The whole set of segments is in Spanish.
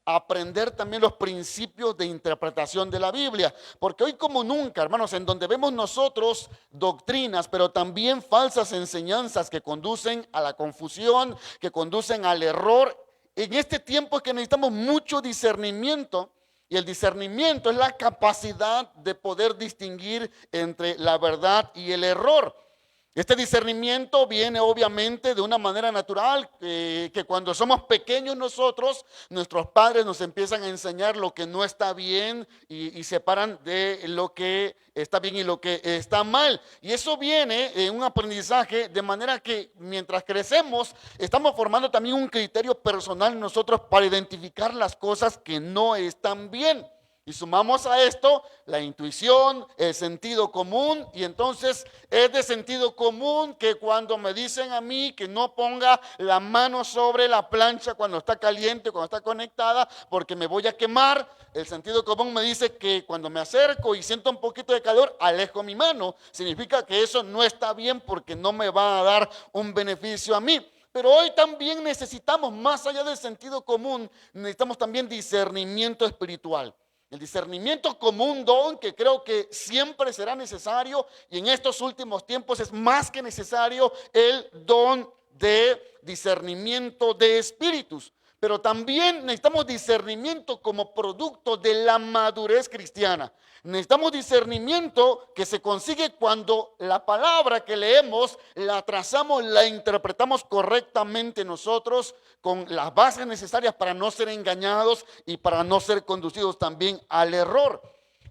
aprender también los principios de interpretación de la Biblia. Porque hoy como nunca, hermanos, en donde vemos nosotros doctrinas, pero también falsas enseñanzas que conducen a la confusión, que conducen al error, en este tiempo es que necesitamos mucho discernimiento. Y el discernimiento es la capacidad de poder distinguir entre la verdad y el error. Este discernimiento viene obviamente de una manera natural, que cuando somos pequeños nosotros, nuestros padres nos empiezan a enseñar lo que no está bien y separan de lo que está bien y lo que está mal. Y eso viene en un aprendizaje, de manera que mientras crecemos, estamos formando también un criterio personal nosotros para identificar las cosas que no están bien. Y sumamos a esto la intuición, el sentido común, y entonces es de sentido común que cuando me dicen a mí que no ponga la mano sobre la plancha cuando está caliente, cuando está conectada, porque me voy a quemar, el sentido común me dice que cuando me acerco y siento un poquito de calor, alejo mi mano. Significa que eso no está bien porque no me va a dar un beneficio a mí. Pero hoy también necesitamos, más allá del sentido común, necesitamos también discernimiento espiritual. El discernimiento como un don que creo que siempre será necesario, y en estos últimos tiempos es más que necesario el don de discernimiento de espíritus. Pero también necesitamos discernimiento como producto de la madurez cristiana. Necesitamos discernimiento que se consigue cuando la palabra que leemos la trazamos, la interpretamos correctamente nosotros, con las bases necesarias para no ser engañados y para no ser conducidos también al error.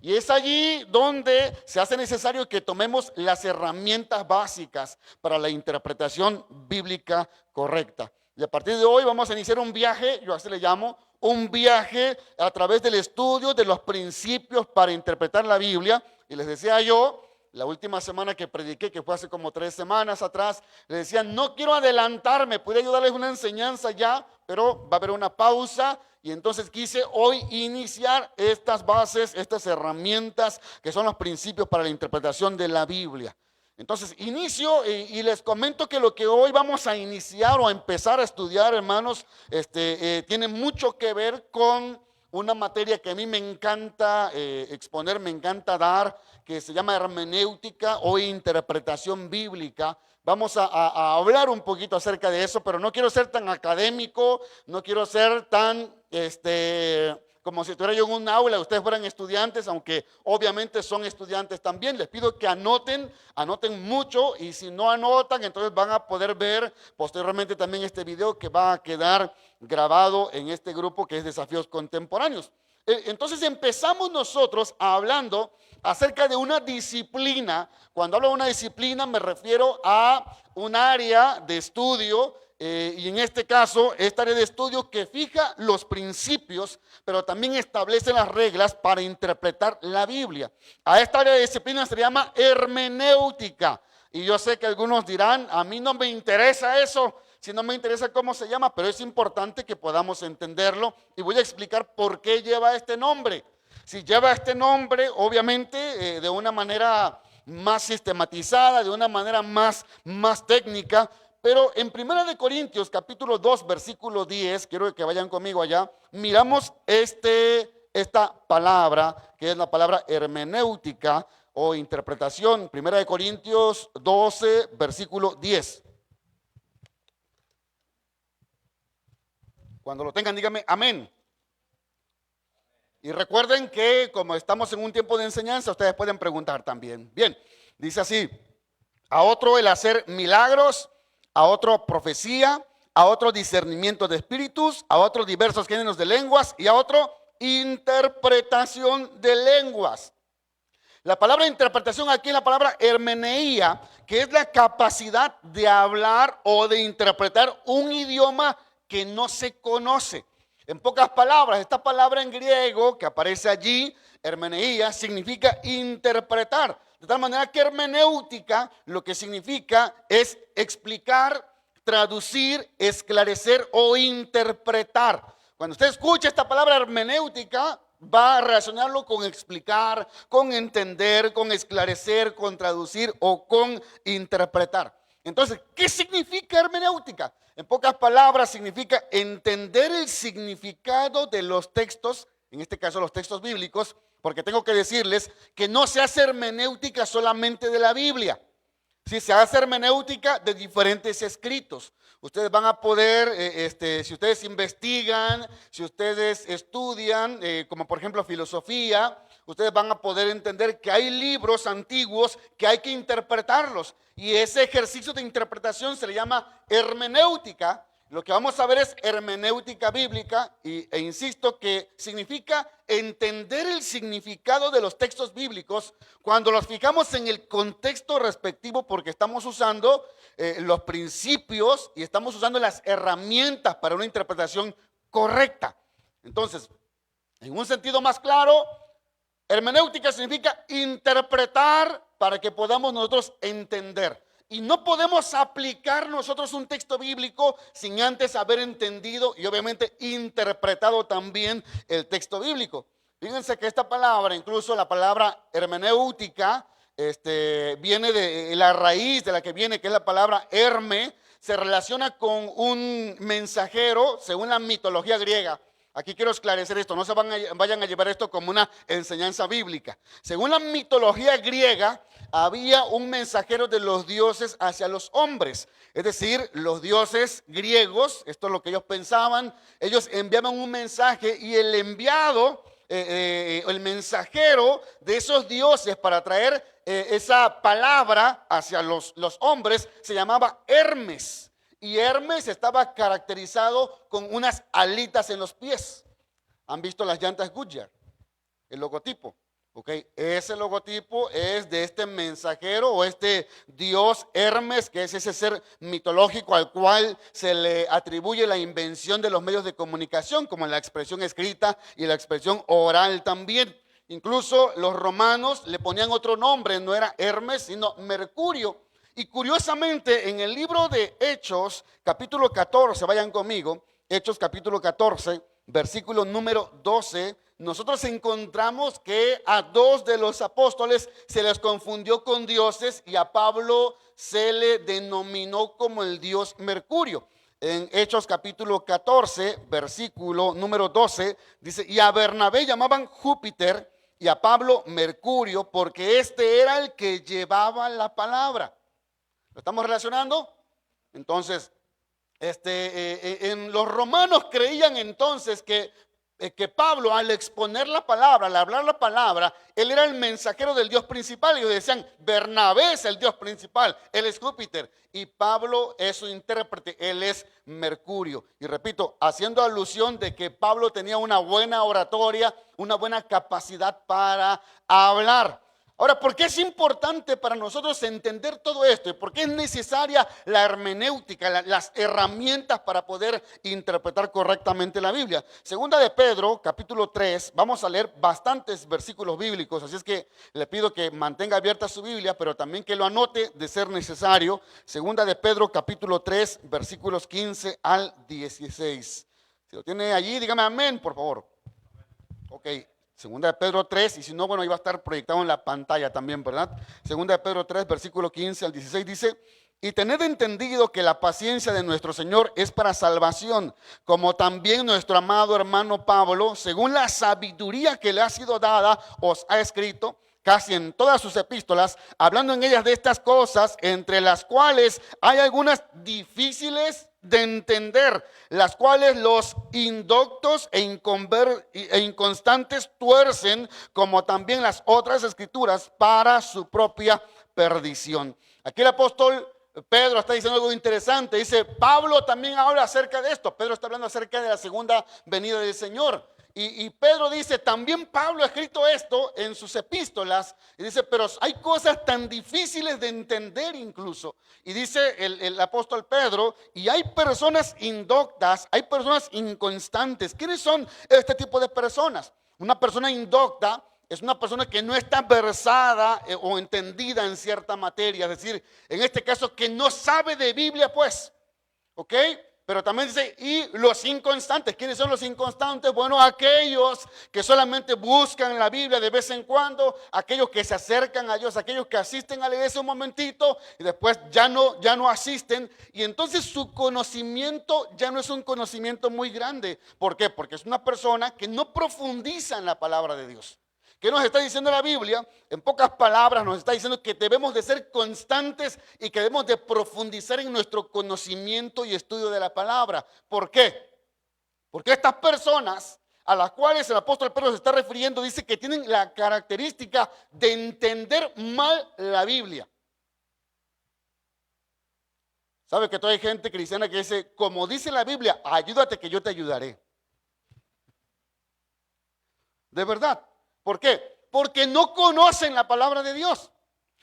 Y es allí donde se hace necesario que tomemos las herramientas básicas para la interpretación bíblica correcta. Y a partir de hoy vamos a iniciar un viaje, yo así le llamo, un viaje a través del estudio de los principios para interpretar la Biblia. Y les decía yo, la última semana que prediqué, que fue hace como 3 semanas atrás, les decía, no quiero adelantarme, podría yo darles una enseñanza ya, pero va a haber una pausa. Y entonces quise hoy iniciar estas bases, estas herramientas que son los principios para la interpretación de la Biblia. Entonces inicio y les comento que lo que hoy vamos a iniciar o a empezar a estudiar, hermanos, tiene mucho que ver con una materia que a mí me encanta exponer, me encanta dar, que se llama hermenéutica o interpretación bíblica. Vamos a hablar un poquito acerca de eso, pero no quiero ser tan académico, no quiero ser tan como si estuviera yo en un aula, ustedes fueran estudiantes, aunque obviamente son estudiantes también. Les pido que anoten mucho, y si no anotan, entonces van a poder ver posteriormente también este video que va a quedar grabado en este grupo que es Desafíos Contemporáneos. Entonces empezamos nosotros hablando acerca de una disciplina. Cuando hablo de una disciplina me refiero a un área de estudio, y en este caso, esta área de estudio que fija los principios, pero también establece las reglas para interpretar la Biblia. A esta área de disciplina se llama hermenéutica. Y yo sé que algunos dirán, a mí no me interesa eso, si no me interesa cómo se llama, pero es importante que podamos entenderlo. Y voy a explicar por qué lleva este nombre. Si lleva este nombre, obviamente, de una manera más sistematizada, de una manera más técnica. Pero en 1 Corintios capítulo 2 versículo 10, quiero que vayan conmigo allá, miramos esta palabra, que es la palabra hermenéutica o interpretación. 1 Corintios 12 versículo 10. Cuando lo tengan, díganme amén. Y recuerden que como estamos en un tiempo de enseñanza, ustedes pueden preguntar también. Bien, dice así: a otro el hacer milagros, a otro profecía, a otro discernimiento de espíritus, a otro diversos géneros de lenguas y a otro interpretación de lenguas. La palabra interpretación aquí es la palabra hermeneía, que es la capacidad de hablar o de interpretar un idioma que no se conoce. En pocas palabras, esta palabra en griego que aparece allí, hermeneía, significa interpretar. De tal manera que hermenéutica lo que significa es explicar, traducir, esclarecer o interpretar. Cuando usted escucha esta palabra hermenéutica, va a relacionarlo con explicar, con entender, con esclarecer, con traducir o con interpretar. Entonces, ¿qué significa hermenéutica? En pocas palabras, significa entender el significado de los textos, en este caso los textos bíblicos, porque tengo que decirles que no se hace hermenéutica solamente de la Biblia. Si se hace hermenéutica de diferentes escritos. Ustedes van a poder, si ustedes investigan, si ustedes estudian, como por ejemplo filosofía, ustedes van a poder entender que hay libros antiguos que hay que interpretarlos. Y ese ejercicio de interpretación se le llama hermenéutica. Lo que vamos a ver es hermenéutica bíblica e insisto que significa entender el significado de los textos bíblicos cuando los fijamos en el contexto respectivo, porque estamos usando los principios y estamos usando las herramientas para una interpretación correcta. Entonces, en un sentido más claro, hermenéutica significa interpretar para que podamos nosotros entender. Y no podemos aplicar nosotros un texto bíblico sin antes haber entendido y obviamente interpretado también el texto bíblico. Fíjense que esta palabra, incluso la palabra hermenéutica, viene de la raíz de la que viene, que es la palabra herme, se relaciona con un mensajero según la mitología griega. Aquí quiero esclarecer esto, no se vayan a llevar esto como una enseñanza bíblica. Según la mitología griega, había un mensajero de los dioses hacia los hombres. Es decir, los dioses griegos, esto es lo que ellos pensaban, ellos enviaban un mensaje y el enviado, el mensajero de esos dioses para traer esa palabra hacia los hombres se llamaba Hermes. Y Hermes estaba caracterizado con unas alitas en los pies. ¿Han visto las llantas Goodyear? El logotipo. Okay. Ese logotipo es de este mensajero o este dios Hermes, que es ese ser mitológico al cual se le atribuye la invención de los medios de comunicación, como la expresión escrita y la expresión oral también. Incluso los romanos le ponían otro nombre, no era Hermes, sino Mercurio. Y curiosamente, en el libro de Hechos, capítulo 14, vayan conmigo, Hechos capítulo 14, versículo número 12, nosotros encontramos que a dos de los apóstoles se les confundió con dioses y a Pablo se le denominó como el dios Mercurio. En Hechos capítulo 14, versículo número 12, dice, y a Bernabé llamaban Júpiter y a Pablo Mercurio, porque este era el que llevaba la palabra. ¿Lo estamos relacionando? Entonces, en los romanos creían entonces que Pablo, al exponer la palabra, al hablar la palabra, él era el mensajero del Dios principal. Ellos decían, Bernabé es el Dios principal, él es Júpiter. Y Pablo es su intérprete, él es Mercurio. Y repito, haciendo alusión de que Pablo tenía una buena oratoria, una buena capacidad para hablar. Ahora, ¿por qué es importante para nosotros entender todo esto? ¿Y por qué es necesaria la hermenéutica, las herramientas para poder interpretar correctamente la Biblia? Segunda de Pedro, capítulo 3, vamos a leer bastantes versículos bíblicos, así es que le pido que mantenga abierta su Biblia, pero también que lo anote de ser necesario. Segunda de Pedro, capítulo 3, versículos 15 al 16. Si lo tiene allí, dígame amén, por favor. Ok. Segunda de Pedro 3, y si no, bueno, ahí va a estar proyectado en la pantalla también, ¿verdad? Segunda de Pedro 3, versículo 15 al 16 dice, y tened entendido que la paciencia de nuestro Señor es para salvación, como también nuestro amado hermano Pablo, según la sabiduría que le ha sido dada, os ha escrito, casi en todas sus epístolas, hablando en ellas de estas cosas, entre las cuales hay algunas difíciles de entender, las cuales los indoctos e inconstantes tuercen, como también las otras escrituras, para su propia perdición. Aquí el apóstol Pedro está diciendo algo interesante. Dice, Pablo también habla acerca de esto. Pedro está hablando acerca de la segunda venida del Señor. Y Pedro dice, también Pablo ha escrito esto en sus epístolas, y dice, pero hay cosas tan difíciles de entender incluso. Y dice el apóstol Pedro, y hay personas indoctas, hay personas inconstantes. ¿Quiénes son este tipo de personas? Una persona indocta es una persona que no está versada o entendida en cierta materia, es decir, en este caso que no sabe de Biblia, pues, ¿ok? Pero también dice, y los inconstantes. ¿Quiénes son los inconstantes? Bueno, aquellos que solamente buscan la Biblia de vez en cuando, aquellos que se acercan a Dios, aquellos que asisten a la iglesia un momentito y después ya no asisten. Y entonces su conocimiento ya no es un conocimiento muy grande. ¿Por qué? Porque es una persona que no profundiza en la palabra de Dios. ¿Qué nos está diciendo la Biblia? En pocas palabras nos está diciendo que debemos de ser constantes y que debemos de profundizar en nuestro conocimiento y estudio de la palabra. ¿Por qué? Porque estas personas a las cuales el apóstol Pedro se está refiriendo dice que tienen la característica de entender mal la Biblia. ¿Sabe que todavía hay gente cristiana que dice, como dice la Biblia, ayúdate que yo te ayudaré? De verdad. ¿Por qué? Porque no conocen la palabra de Dios,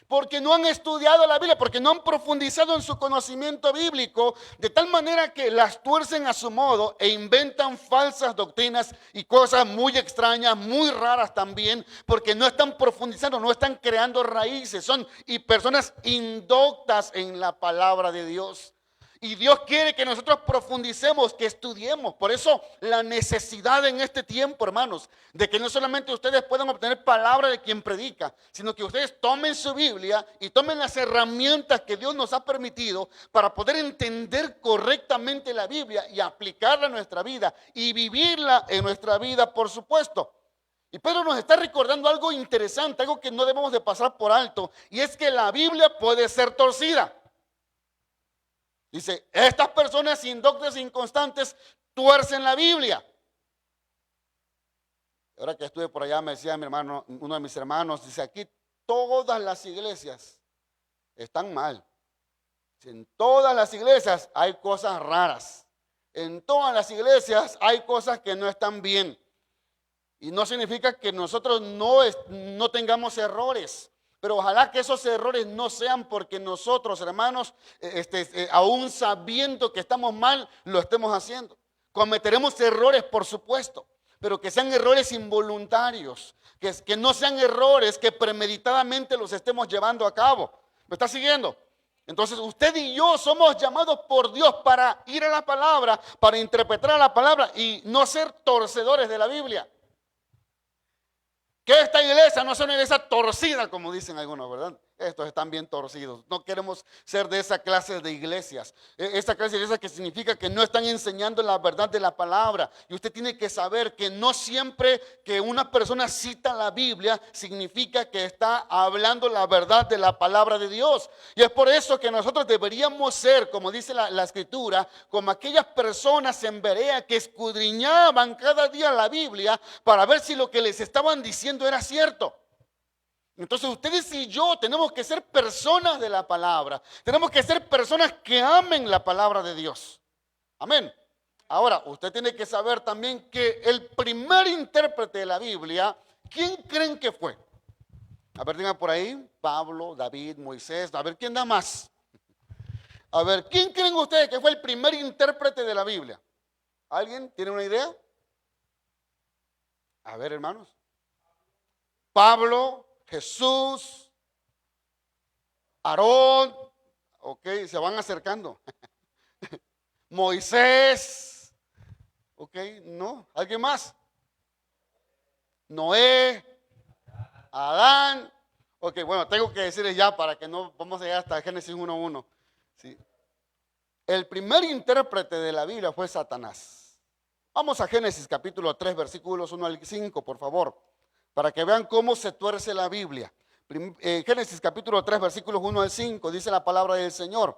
porque no han estudiado la Biblia, porque no han profundizado en su conocimiento bíblico, de tal manera que las tuercen a su modo e inventan falsas doctrinas y cosas muy extrañas, muy raras también, porque no están profundizando, no están creando raíces, son y personas indoctas en la palabra de Dios. Y Dios quiere que nosotros profundicemos, que estudiemos. Por eso la necesidad en este tiempo, hermanos, de que no solamente ustedes puedan obtener palabra de quien predica, sino que ustedes tomen su Biblia y tomen las herramientas que Dios nos ha permitido para poder entender correctamente la Biblia y aplicarla a nuestra vida y vivirla en nuestra vida, por supuesto. Y Pedro nos está recordando algo interesante, algo que no debemos de pasar por alto, y es que la Biblia puede ser torcida. Dice, estas personas indoctas e inconstantes tuercen la Biblia. Ahora que estuve por allá me decía mi hermano, uno de mis hermanos, dice, aquí todas las iglesias están mal. En todas las iglesias hay cosas raras. En todas las iglesias hay cosas que no están bien. Y no significa que nosotros no tengamos errores. Pero ojalá que esos errores no sean porque nosotros, hermanos, aún sabiendo que estamos mal, lo estemos haciendo. Cometeremos errores, por supuesto, pero que sean errores involuntarios, que no sean errores que premeditadamente los estemos llevando a cabo. ¿Me está siguiendo? Entonces usted y yo somos llamados por Dios para ir a la palabra, para interpretar la palabra y no ser torcedores de la Biblia. Que esta iglesia no sea una iglesia torcida, como dicen algunos, ¿verdad? Estos están bien torcidos. No queremos ser de esa clase de iglesias. Esta clase de iglesias que significa que no están enseñando la verdad de la palabra. Y usted tiene que saber que no siempre que una persona cita la Biblia significa que está hablando la verdad de la palabra de Dios. Y es por eso que nosotros deberíamos ser, como dice la escritura, como aquellas personas en Berea que escudriñaban cada día la Biblia para ver si lo que les estaban diciendo era cierto. Entonces ustedes y yo tenemos que ser personas de la palabra. Tenemos que ser personas que amen la palabra de Dios. Amén. Ahora, usted tiene que saber también que el primer intérprete de la Biblia, ¿quién creen que fue? A ver, digan por ahí, Pablo, David, Moisés. A ver, ¿quién da más? A ver, ¿quién creen ustedes que fue el primer intérprete de la Biblia? ¿Alguien tiene una idea? A ver, hermanos. Pablo, Jesús, Aarón, ok, se van acercando. Moisés, ok, no, ¿alguien más? Noé, Adán, ok, bueno, tengo que decirles ya para que no vamos a llegar hasta Génesis 1:1. ¿Sí? El primer intérprete de la Biblia fue Satanás. Vamos a Génesis capítulo 3, versículos 1 al 5, por favor. Para que vean cómo se tuerce la Biblia. Génesis capítulo 3, versículos 1 al 5, dice la palabra del Señor.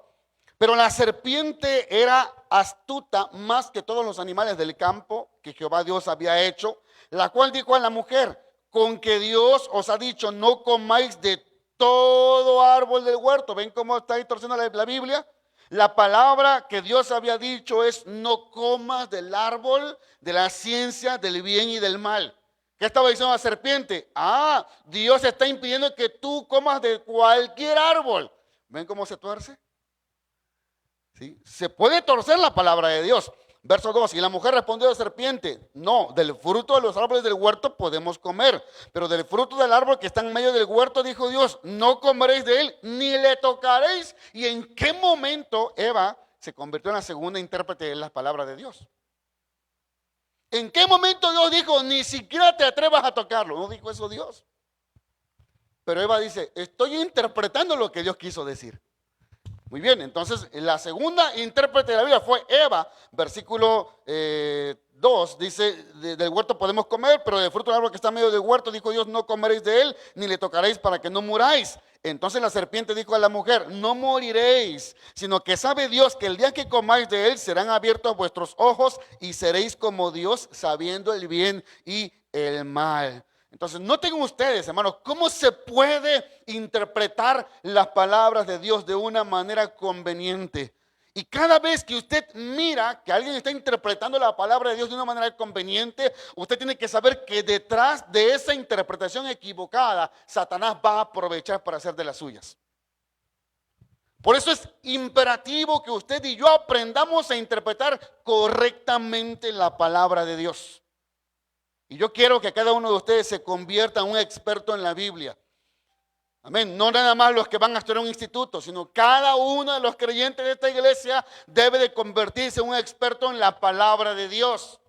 Pero la serpiente era astuta más que todos los animales del campo que Jehová Dios había hecho, la cual dijo a la mujer, con que Dios os ha dicho, no comáis de todo árbol del huerto. ¿Ven cómo está ahí torciendo la Biblia? La palabra que Dios había dicho es, no comas del árbol de la ciencia del bien y del mal. ¿Qué estaba diciendo la serpiente? Dios está impidiendo que tú comas de cualquier árbol. ¿Ven cómo se tuerce? ¿Sí? Se puede torcer la palabra de Dios. Verso 2, y la mujer respondió a la serpiente, no, del fruto de los árboles del huerto podemos comer, pero del fruto del árbol que está en medio del huerto, dijo Dios, no comeréis de él, ni le tocaréis. ¿Y en qué momento Eva se convirtió en la segunda intérprete de las palabras de Dios. ¿En qué momento Dios dijo, ni siquiera te atrevas a tocarlo? No dijo eso Dios. Pero Eva dice, estoy interpretando lo que Dios quiso decir. Muy bien, entonces la segunda intérprete de la Biblia fue Eva. Versículo 2 dice, del huerto podemos comer, pero del fruto del árbol que está en medio del huerto, dijo Dios, no comeréis de él, ni le tocaréis para que no muráis. Entonces la serpiente dijo a la mujer, no moriréis, sino que sabe Dios que el día que comáis de él serán abiertos vuestros ojos y seréis como Dios, sabiendo el bien y el mal. Entonces, noten ustedes, hermanos, cómo se puede interpretar las palabras de Dios de una manera conveniente. Y cada vez que usted mira que alguien está interpretando la palabra de Dios de una manera conveniente, usted tiene que saber que detrás de esa interpretación equivocada, Satanás va a aprovechar para hacer de las suyas. Por eso es imperativo que usted y yo aprendamos a interpretar correctamente la palabra de Dios. Y yo quiero que cada uno de ustedes se convierta en un experto en la Biblia. Amén. No nada más los que van a estudiar en un instituto, sino cada uno de los creyentes de esta iglesia debe de convertirse en un experto en la palabra de Dios.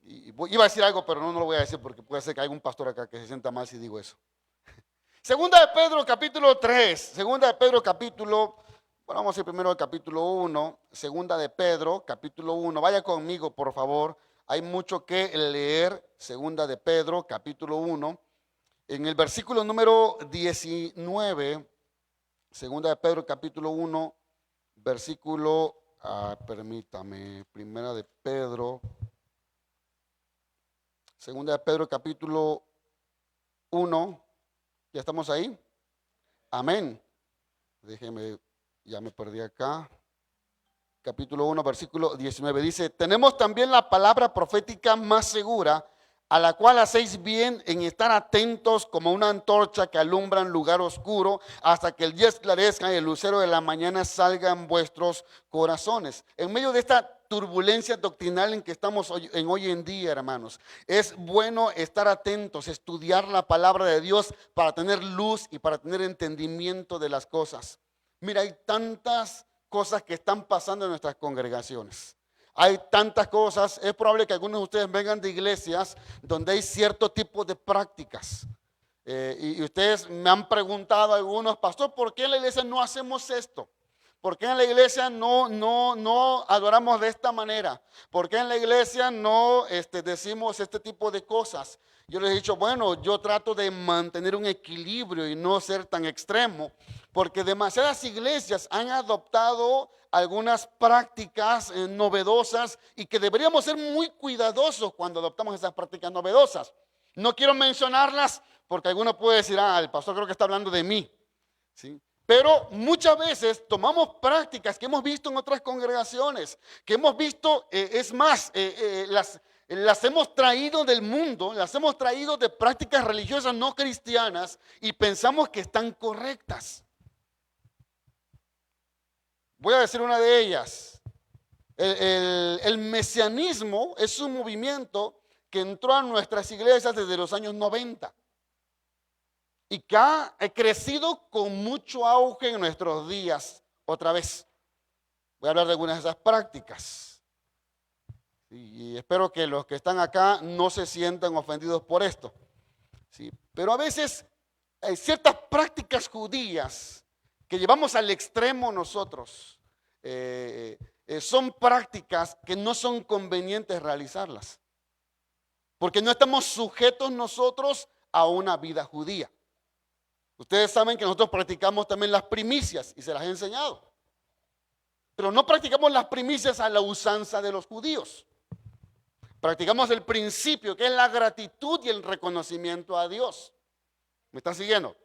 Y iba a decir algo, pero no lo voy a decir porque puede ser que haya un pastor acá que se sienta mal si digo eso. Segunda de Pedro capítulo 3. Segunda de Pedro capítulo, bueno, vamos a ir primero al capítulo 1. Segunda de Pedro capítulo 1. Vaya conmigo, por favor. Hay mucho que leer. Segunda de Pedro capítulo 1. En el versículo número 19, segunda de Pedro capítulo 1, versículo, permítame, primera de Pedro, segunda de Pedro capítulo 1, ¿ya estamos ahí? Amén. Déjeme, ya me perdí acá. Capítulo 1, versículo 19, dice, tenemos también la palabra profética más segura, a la cual hacéis bien en estar atentos como una antorcha que alumbra en lugar oscuro hasta que el día esclarezca y el lucero de la mañana salga en vuestros corazones. En medio de esta turbulencia doctrinal en que estamos hoy en día, hermanos, es bueno estar atentos, estudiar la palabra de Dios para tener luz y para tener entendimiento de las cosas. Mira, hay tantas cosas que están pasando en nuestras congregaciones. Hay tantas cosas, es probable que algunos de ustedes vengan de iglesias donde hay cierto tipo de prácticas. Y ustedes me han preguntado algunos, pastor, ¿por qué en la iglesia no hacemos esto? ¿Por qué en la iglesia no adoramos de esta manera? ¿Por qué en la iglesia no decimos este tipo de cosas? Yo les he dicho, bueno, yo trato de mantener un equilibrio y no ser tan extremo, porque demasiadas iglesias han adoptado algunas prácticas novedosas y que deberíamos ser muy cuidadosos cuando adoptamos esas prácticas novedosas. No quiero mencionarlas porque alguno puede decir, el pastor creo que está hablando de mí, ¿sí? Pero muchas veces tomamos prácticas que hemos visto en otras congregaciones, que hemos visto, es más, las hemos traído del mundo, las hemos traído de prácticas religiosas no cristianas y pensamos que están correctas. Voy a decir una de ellas. El mesianismo es un movimiento que entró a nuestras iglesias desde los años 90 y que ha crecido con mucho auge en nuestros días otra vez. Voy a hablar de algunas de esas prácticas. Y espero que los que están acá no se sientan ofendidos por esto. ¿Sí? Pero a veces hay ciertas prácticas judías que llevamos al extremo nosotros. Son prácticas que no son convenientes realizarlas. Porque no estamos sujetos nosotros a una vida judía. Ustedes saben que nosotros practicamos también las primicias y se las he enseñado. Pero no practicamos las primicias a la usanza de los judíos. Practicamos el principio que es la gratitud y el reconocimiento a Dios. ¿Me están siguiendo?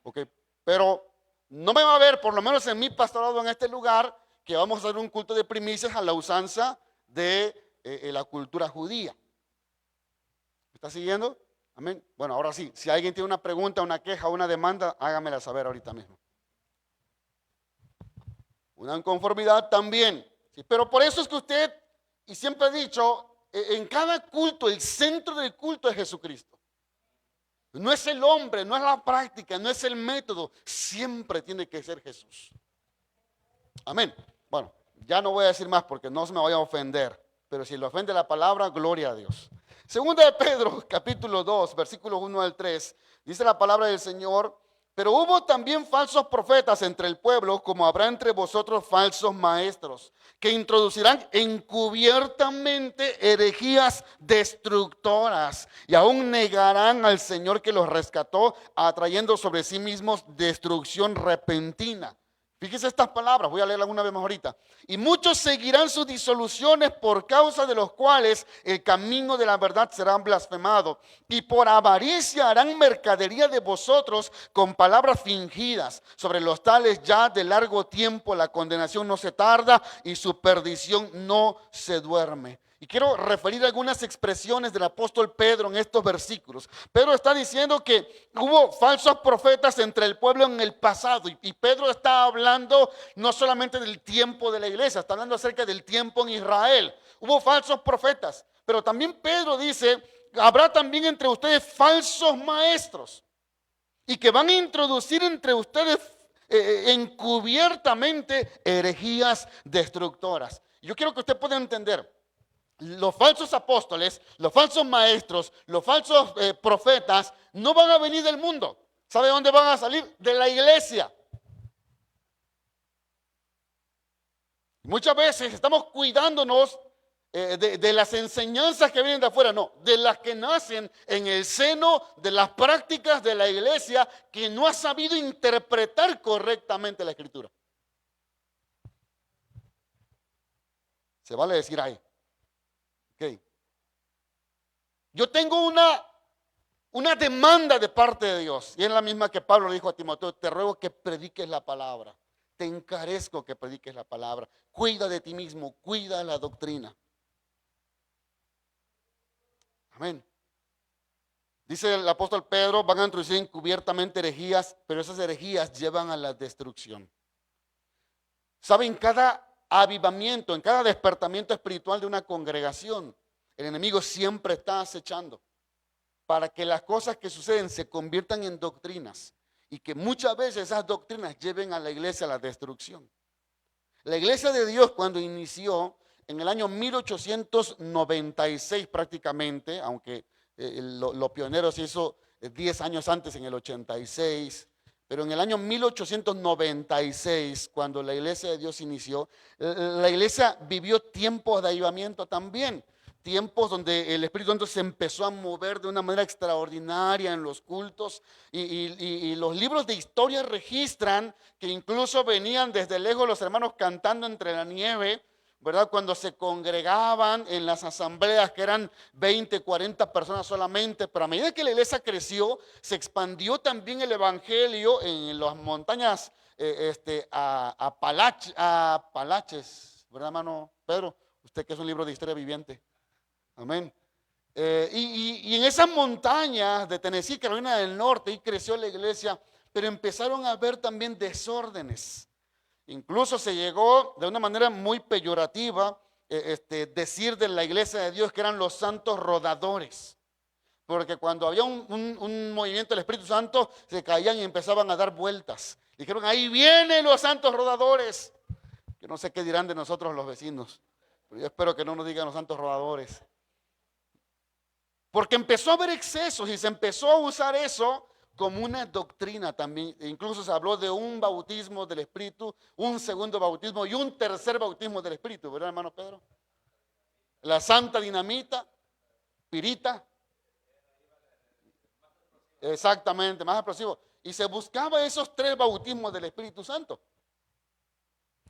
Ok, pero no me va a ver, por lo menos en mi pastorado en este lugar, que vamos a hacer un culto de primicias a la usanza de la cultura judía. ¿Me está siguiendo? Amén. Bueno, ahora sí, si alguien tiene una pregunta, una queja, una demanda, hágamela saber ahorita mismo. Una inconformidad también. ¿Sí? Pero por eso es que usted, y siempre he dicho, en cada culto, el centro del culto es Jesucristo. No es el hombre, no es la práctica, no es el método, siempre tiene que ser Jesús. Amén. Bueno, ya no voy a decir más porque no se me vaya a ofender, pero si le ofende la palabra, gloria a Dios. Segunda de Pedro, capítulo 2, versículos 1 al 3, dice la palabra del Señor: pero hubo también falsos profetas entre el pueblo, como habrá entre vosotros falsos maestros, que introducirán encubiertamente herejías destructoras, y aún negarán al Señor que los rescató, atrayendo sobre sí mismos destrucción repentina. Fíjese estas palabras, voy a leerlas una vez más ahorita. Y muchos seguirán sus disoluciones, por causa de los cuales el camino de la verdad será blasfemado. Y por avaricia harán mercadería de vosotros con palabras fingidas. Sobre los tales ya de largo tiempo la condenación no se tarda y su perdición no se duerme. Y quiero referir algunas expresiones del apóstol Pedro en estos versículos. Pedro está diciendo que hubo falsos profetas entre el pueblo en el pasado. Y Pedro está hablando no solamente del tiempo de la iglesia, está hablando acerca del tiempo en Israel. Hubo falsos profetas. Pero también Pedro dice: habrá también entre ustedes falsos maestros. Y que van a introducir entre ustedes encubiertamente herejías destructoras. Yo quiero que usted pueda entender. Los falsos apóstoles, los falsos maestros, los falsos profetas no van a venir del mundo. ¿Sabe dónde van a salir? De la iglesia. Muchas veces estamos cuidándonos de las enseñanzas que vienen de afuera, no, de las que nacen en el seno de las prácticas de la iglesia, que no ha sabido interpretar correctamente la escritura. Se vale decir ahí. Okay. Yo tengo una demanda de parte de Dios, y es la misma que Pablo le dijo a Timoteo: te ruego que prediques la palabra, te encarezco que prediques la palabra, cuida de ti mismo, cuida la doctrina. Amén. Dice el apóstol Pedro: van a introducir encubiertamente herejías, pero esas herejías llevan a la destrucción. ¿Saben? Cada avivamiento, en cada despertamiento espiritual de una congregación, el enemigo siempre está acechando para que las cosas que suceden se conviertan en doctrinas, y que muchas veces esas doctrinas lleven a la iglesia a la destrucción. La iglesia de Dios, cuando inició en el año 1896 prácticamente, aunque lo pionero se hizo 10 años antes, en el 86, pero en el año 1896, cuando la iglesia de Dios inició, la iglesia vivió tiempos de avivamiento también. Tiempos donde el Espíritu Santo se empezó a mover de una manera extraordinaria en los cultos. Y los libros de historia registran que incluso venían desde lejos los hermanos cantando entre la nieve, ¿verdad? Cuando se congregaban en las asambleas, que eran 20, 40 personas solamente. Pero a medida que la iglesia creció, se expandió también el evangelio en las montañas Apalaches, ¿verdad, hermano Pedro? Usted que es un libro de historia viviente. Amén. Y en esas montañas de Tennessee, Carolina del Norte, ahí creció la iglesia, pero empezaron a haber también desórdenes. Incluso se llegó de una manera muy peyorativa decir de la iglesia de Dios que eran los santos rodadores. Porque cuando había un movimiento del Espíritu Santo, se caían y empezaban a dar vueltas. Dijeron: ahí vienen los santos rodadores. Que no sé qué dirán de nosotros los vecinos, pero yo espero que no nos digan los santos rodadores. Porque empezó a haber excesos y se empezó a usar eso como una doctrina también. Incluso se habló de un bautismo del Espíritu, un segundo bautismo y un tercer bautismo del Espíritu, ¿verdad, hermano Pedro? La santa dinamita, pirita. Exactamente, más explosivo. Y se buscaba esos 3 bautismos del Espíritu Santo.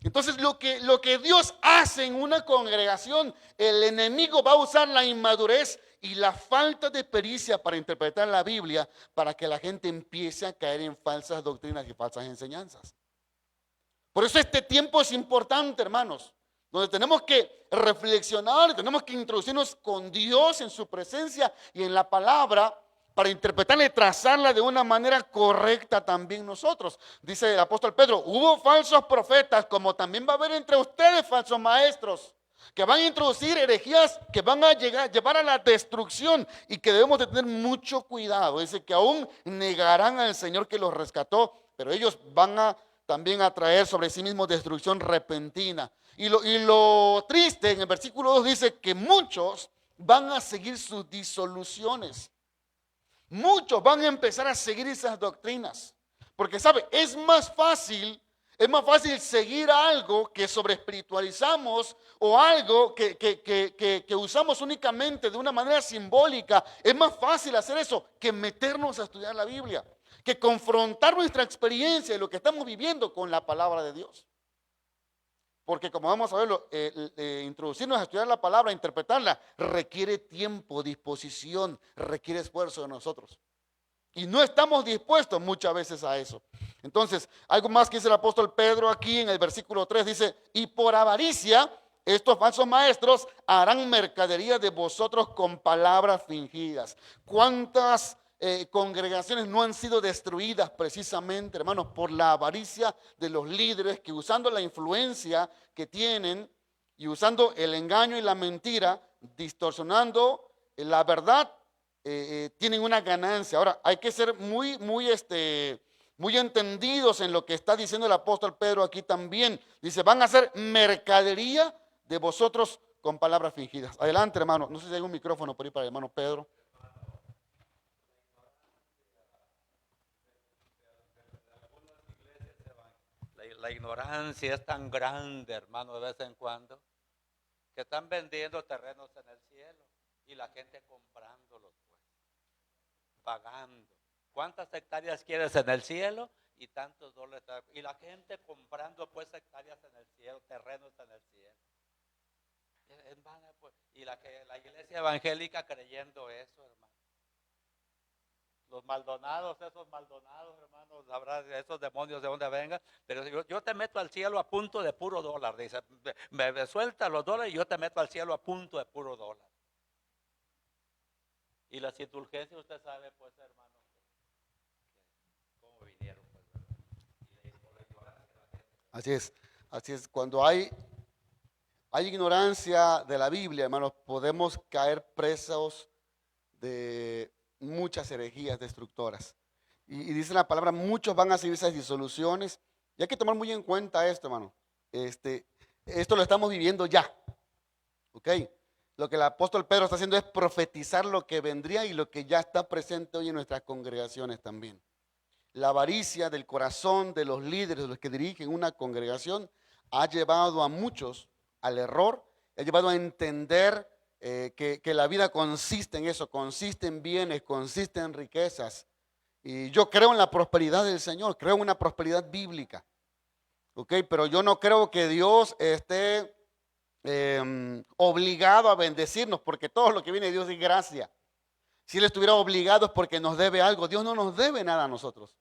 Entonces lo que Dios hace en una congregación, el enemigo va a usar la inmadurez y la falta de pericia para interpretar la Biblia, para que la gente empiece a caer en falsas doctrinas y falsas enseñanzas. Por eso este tiempo es importante, hermanos, donde tenemos que reflexionar, tenemos que introducirnos con Dios en su presencia y en la palabra, para interpretarla y trazarla de una manera correcta también nosotros. Dice el apóstol Pedro: hubo falsos profetas, como también va a haber entre ustedes falsos maestros, que van a introducir herejías que van a llevar a la destrucción, y que debemos de tener mucho cuidado. Dice que aún negarán al Señor que los rescató, pero ellos van a también a traer sobre sí mismos destrucción repentina. Y lo triste en el versículo 2 dice que muchos van a seguir sus disoluciones. Muchos van a empezar a seguir esas doctrinas. Porque, ¿sabe? Es más fácil seguir algo que sobre espiritualizamos o algo que usamos únicamente de una manera simbólica. Es más fácil hacer eso que meternos a estudiar la Biblia, que confrontar nuestra experiencia y lo que estamos viviendo con la palabra de Dios. Porque como vamos a verlo, introducirnos a estudiar la palabra, interpretarla, requiere tiempo, disposición, requiere esfuerzo de nosotros. Y no estamos dispuestos muchas veces a eso. Entonces, algo más que dice el apóstol Pedro aquí en el versículo 3, dice, y por avaricia, estos falsos maestros harán mercadería de vosotros con palabras fingidas. ¿Cuántas congregaciones no han sido destruidas precisamente, hermanos, por la avaricia de los líderes que usando la influencia que tienen y usando el engaño y la mentira, distorsionando la verdad, tienen una ganancia? Ahora, hay que ser muy entendidos en lo que está diciendo el apóstol Pedro aquí también. Dice, van a hacer mercadería de vosotros con palabras fingidas. Adelante, hermano. No sé si hay un micrófono por ahí para el hermano Pedro. La ignorancia es tan grande, hermano, de vez en cuando, que están vendiendo terrenos en el cielo y la gente comprándolos, pues, pagando. ¿Cuántas hectáreas quieres en el cielo? Y tantos dólares. Y la gente comprando, pues, hectáreas en el cielo, terrenos en el cielo. Pues, y la iglesia evangélica creyendo eso, hermano. Los maldonados, esos maldonados, hermanos, sabrá esos demonios de dónde vengan, pero yo te meto al cielo a punto de puro dólar. Dice, me suelta los dólares y yo te meto al cielo a punto de puro dólar. Y las indulgencias, usted sabe, pues, hermano, cómo vinieron, pues, Así es. Cuando hay ignorancia de la Biblia, hermanos, podemos caer presos de muchas herejías destructoras. Y dice la palabra, muchos van a seguir esas disoluciones. Y hay que tomar muy en cuenta esto, hermano. Esto lo estamos viviendo ya. ¿Ok? Lo que el apóstol Pedro está haciendo es profetizar lo que vendría y lo que ya está presente hoy en nuestras congregaciones también. La avaricia del corazón de los líderes, de los que dirigen una congregación, ha llevado a muchos al error, ha llevado a entender que la vida consiste en eso, consiste en bienes, consiste en riquezas. Y yo creo en la prosperidad del Señor, creo en una prosperidad bíblica. ¿Ok? Pero yo no creo que Dios esté obligado a bendecirnos, porque todo lo que viene de Dios es gracia. Si Él estuviera obligado es porque nos debe algo. Dios no nos debe nada a nosotros.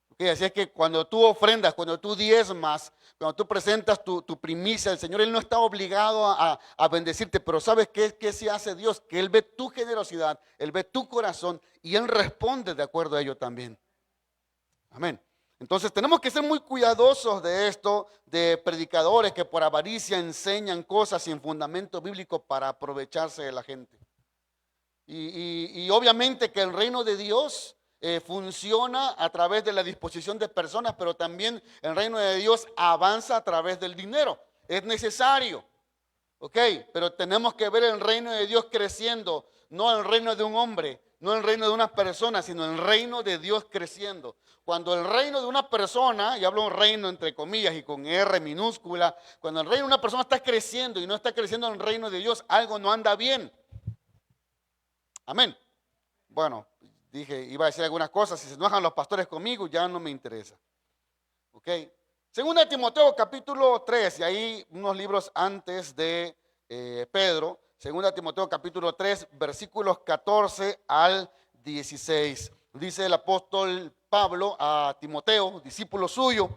Okay, así es que cuando tú ofrendas, cuando tú diezmas, cuando tú presentas tu primicia al Señor, Él no está obligado a bendecirte, pero ¿sabes qué sí hace Dios? Que Él ve tu generosidad, Él ve tu corazón y Él responde de acuerdo a ello también. Amén. Entonces tenemos que ser muy cuidadosos de esto, de predicadores que por avaricia enseñan cosas sin fundamento bíblico para aprovecharse de la gente. Y obviamente que el reino de Dios funciona a través de la disposición de personas, pero también el reino de Dios avanza a través del dinero. Es necesario, ¿ok? Pero tenemos que ver el reino de Dios creciendo, no el reino de un hombre, no el reino de una persona, sino el reino de Dios creciendo. Cuando el reino de una persona, y hablo un reino entre comillas y con R minúscula, cuando el reino de una persona está creciendo y no está creciendo en el reino de Dios, algo no anda bien. Amén. Bueno, dije, iba a decir algunas cosas, si se enojan los pastores conmigo, ya no me interesa. Ok. Segunda de Timoteo capítulo 3, y ahí unos libros antes de Pedro. Segunda de Timoteo capítulo 3, versículos 14 al 16. Dice el apóstol Pablo a Timoteo, discípulo suyo,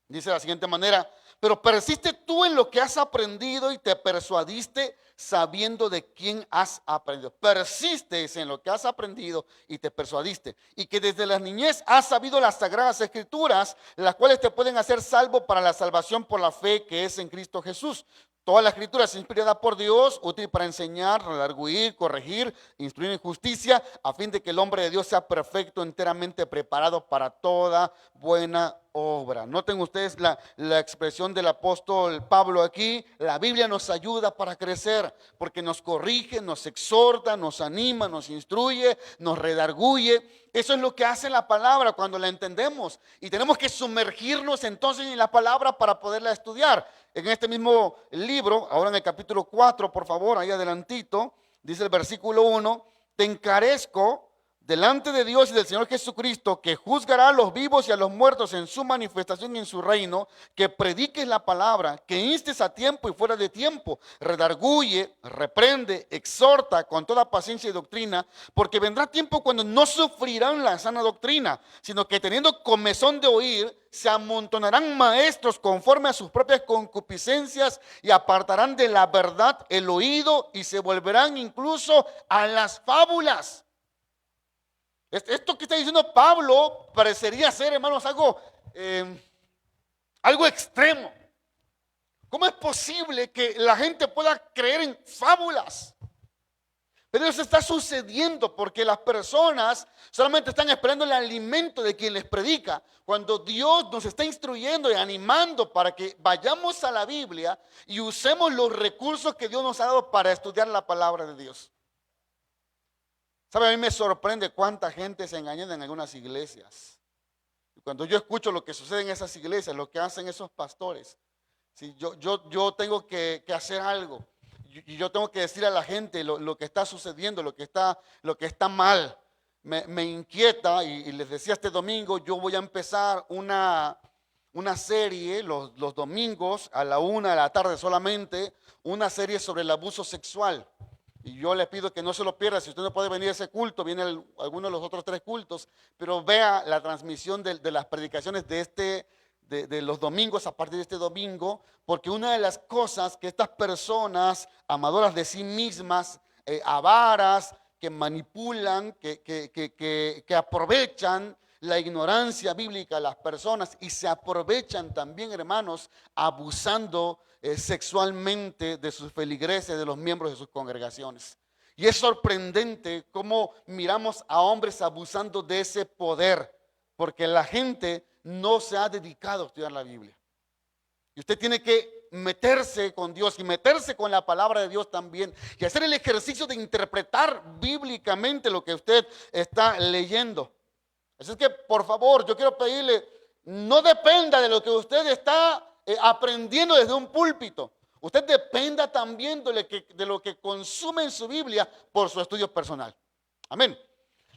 dice de la siguiente manera: pero persiste tú en lo que has aprendido y te persuadiste sabiendo de quién has aprendido. Persistes en lo que has aprendido y te persuadiste. Y que desde la niñez has sabido las sagradas escrituras, las cuales te pueden hacer salvo para la salvación por la fe que es en Cristo Jesús. Toda la escritura es inspirada por Dios, útil para enseñar, redarguir, corregir, instruir en justicia, a fin de que el hombre de Dios sea perfecto, enteramente preparado para toda buena obra. Noten ustedes la expresión del apóstol Pablo aquí. La Biblia nos ayuda para crecer, porque nos corrige, nos exhorta, nos anima, nos instruye, nos redarguye. Eso es lo que hace la palabra cuando la entendemos. Y tenemos que sumergirnos entonces en la palabra para poderla estudiar. En este mismo libro, ahora en el capítulo 4, por favor, ahí adelantito, dice el versículo 1, te encarezco delante de Dios y del Señor Jesucristo, que juzgará a los vivos y a los muertos en su manifestación y en su reino, que prediques la palabra, que instes a tiempo y fuera de tiempo, redarguye, reprende, exhorta con toda paciencia y doctrina, porque vendrá tiempo cuando no sufrirán la sana doctrina, sino que teniendo comezón de oír, se amontonarán maestros conforme a sus propias concupiscencias y apartarán de la verdad el oído y se volverán incluso a las fábulas. Esto que está diciendo Pablo parecería ser, hermanos, algo extremo. ¿Cómo es posible que la gente pueda creer en fábulas? Pero eso está sucediendo porque las personas solamente están esperando el alimento de quien les predica. Cuando Dios nos está instruyendo y animando para que vayamos a la Biblia y usemos los recursos que Dios nos ha dado para estudiar la palabra de Dios. ¿Sabe? A mí me sorprende cuánta gente se engaña en algunas iglesias. Y cuando yo escucho lo que sucede en esas iglesias, lo que hacen esos pastores, si yo tengo que hacer algo. Y yo tengo que decir a la gente lo que está sucediendo, lo que está mal. Me inquieta y les decía este domingo, yo voy a empezar una serie los domingos a la 1 de la tarde solamente, una serie sobre el abuso sexual. Y yo le pido que no se lo pierda. Si usted no puede venir a ese culto, viene alguno de los otros 3 cultos, pero vea la transmisión de las predicaciones de los domingos a partir de este domingo, porque una de las cosas que estas personas amadoras de sí mismas, avaras, que manipulan, que aprovechan la ignorancia bíblica de las personas y se aprovechan también, hermanos, abusando sexualmente de sus feligreses, de los miembros de sus congregaciones. Y es sorprendente cómo miramos a hombres abusando de ese poder, porque la gente no se ha dedicado a estudiar la Biblia. Y usted tiene que meterse con Dios y meterse con la palabra de Dios también y hacer el ejercicio de interpretar bíblicamente lo que usted está leyendo. Así es que, por favor, yo quiero pedirle, no dependa de lo que usted está aprendiendo desde un púlpito. Usted dependa también de lo que consume en su Biblia por su estudio personal. Amén.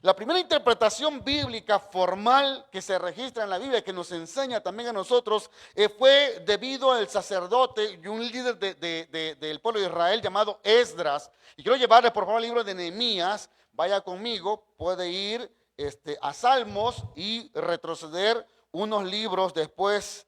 La primera interpretación bíblica formal que se registra en la Biblia, que nos enseña también a nosotros, fue debido al sacerdote y un líder del pueblo de Israel llamado Esdras. Y quiero llevarle por favor al libro de Nehemías. Vaya conmigo, puede ir a Salmos y retroceder unos libros después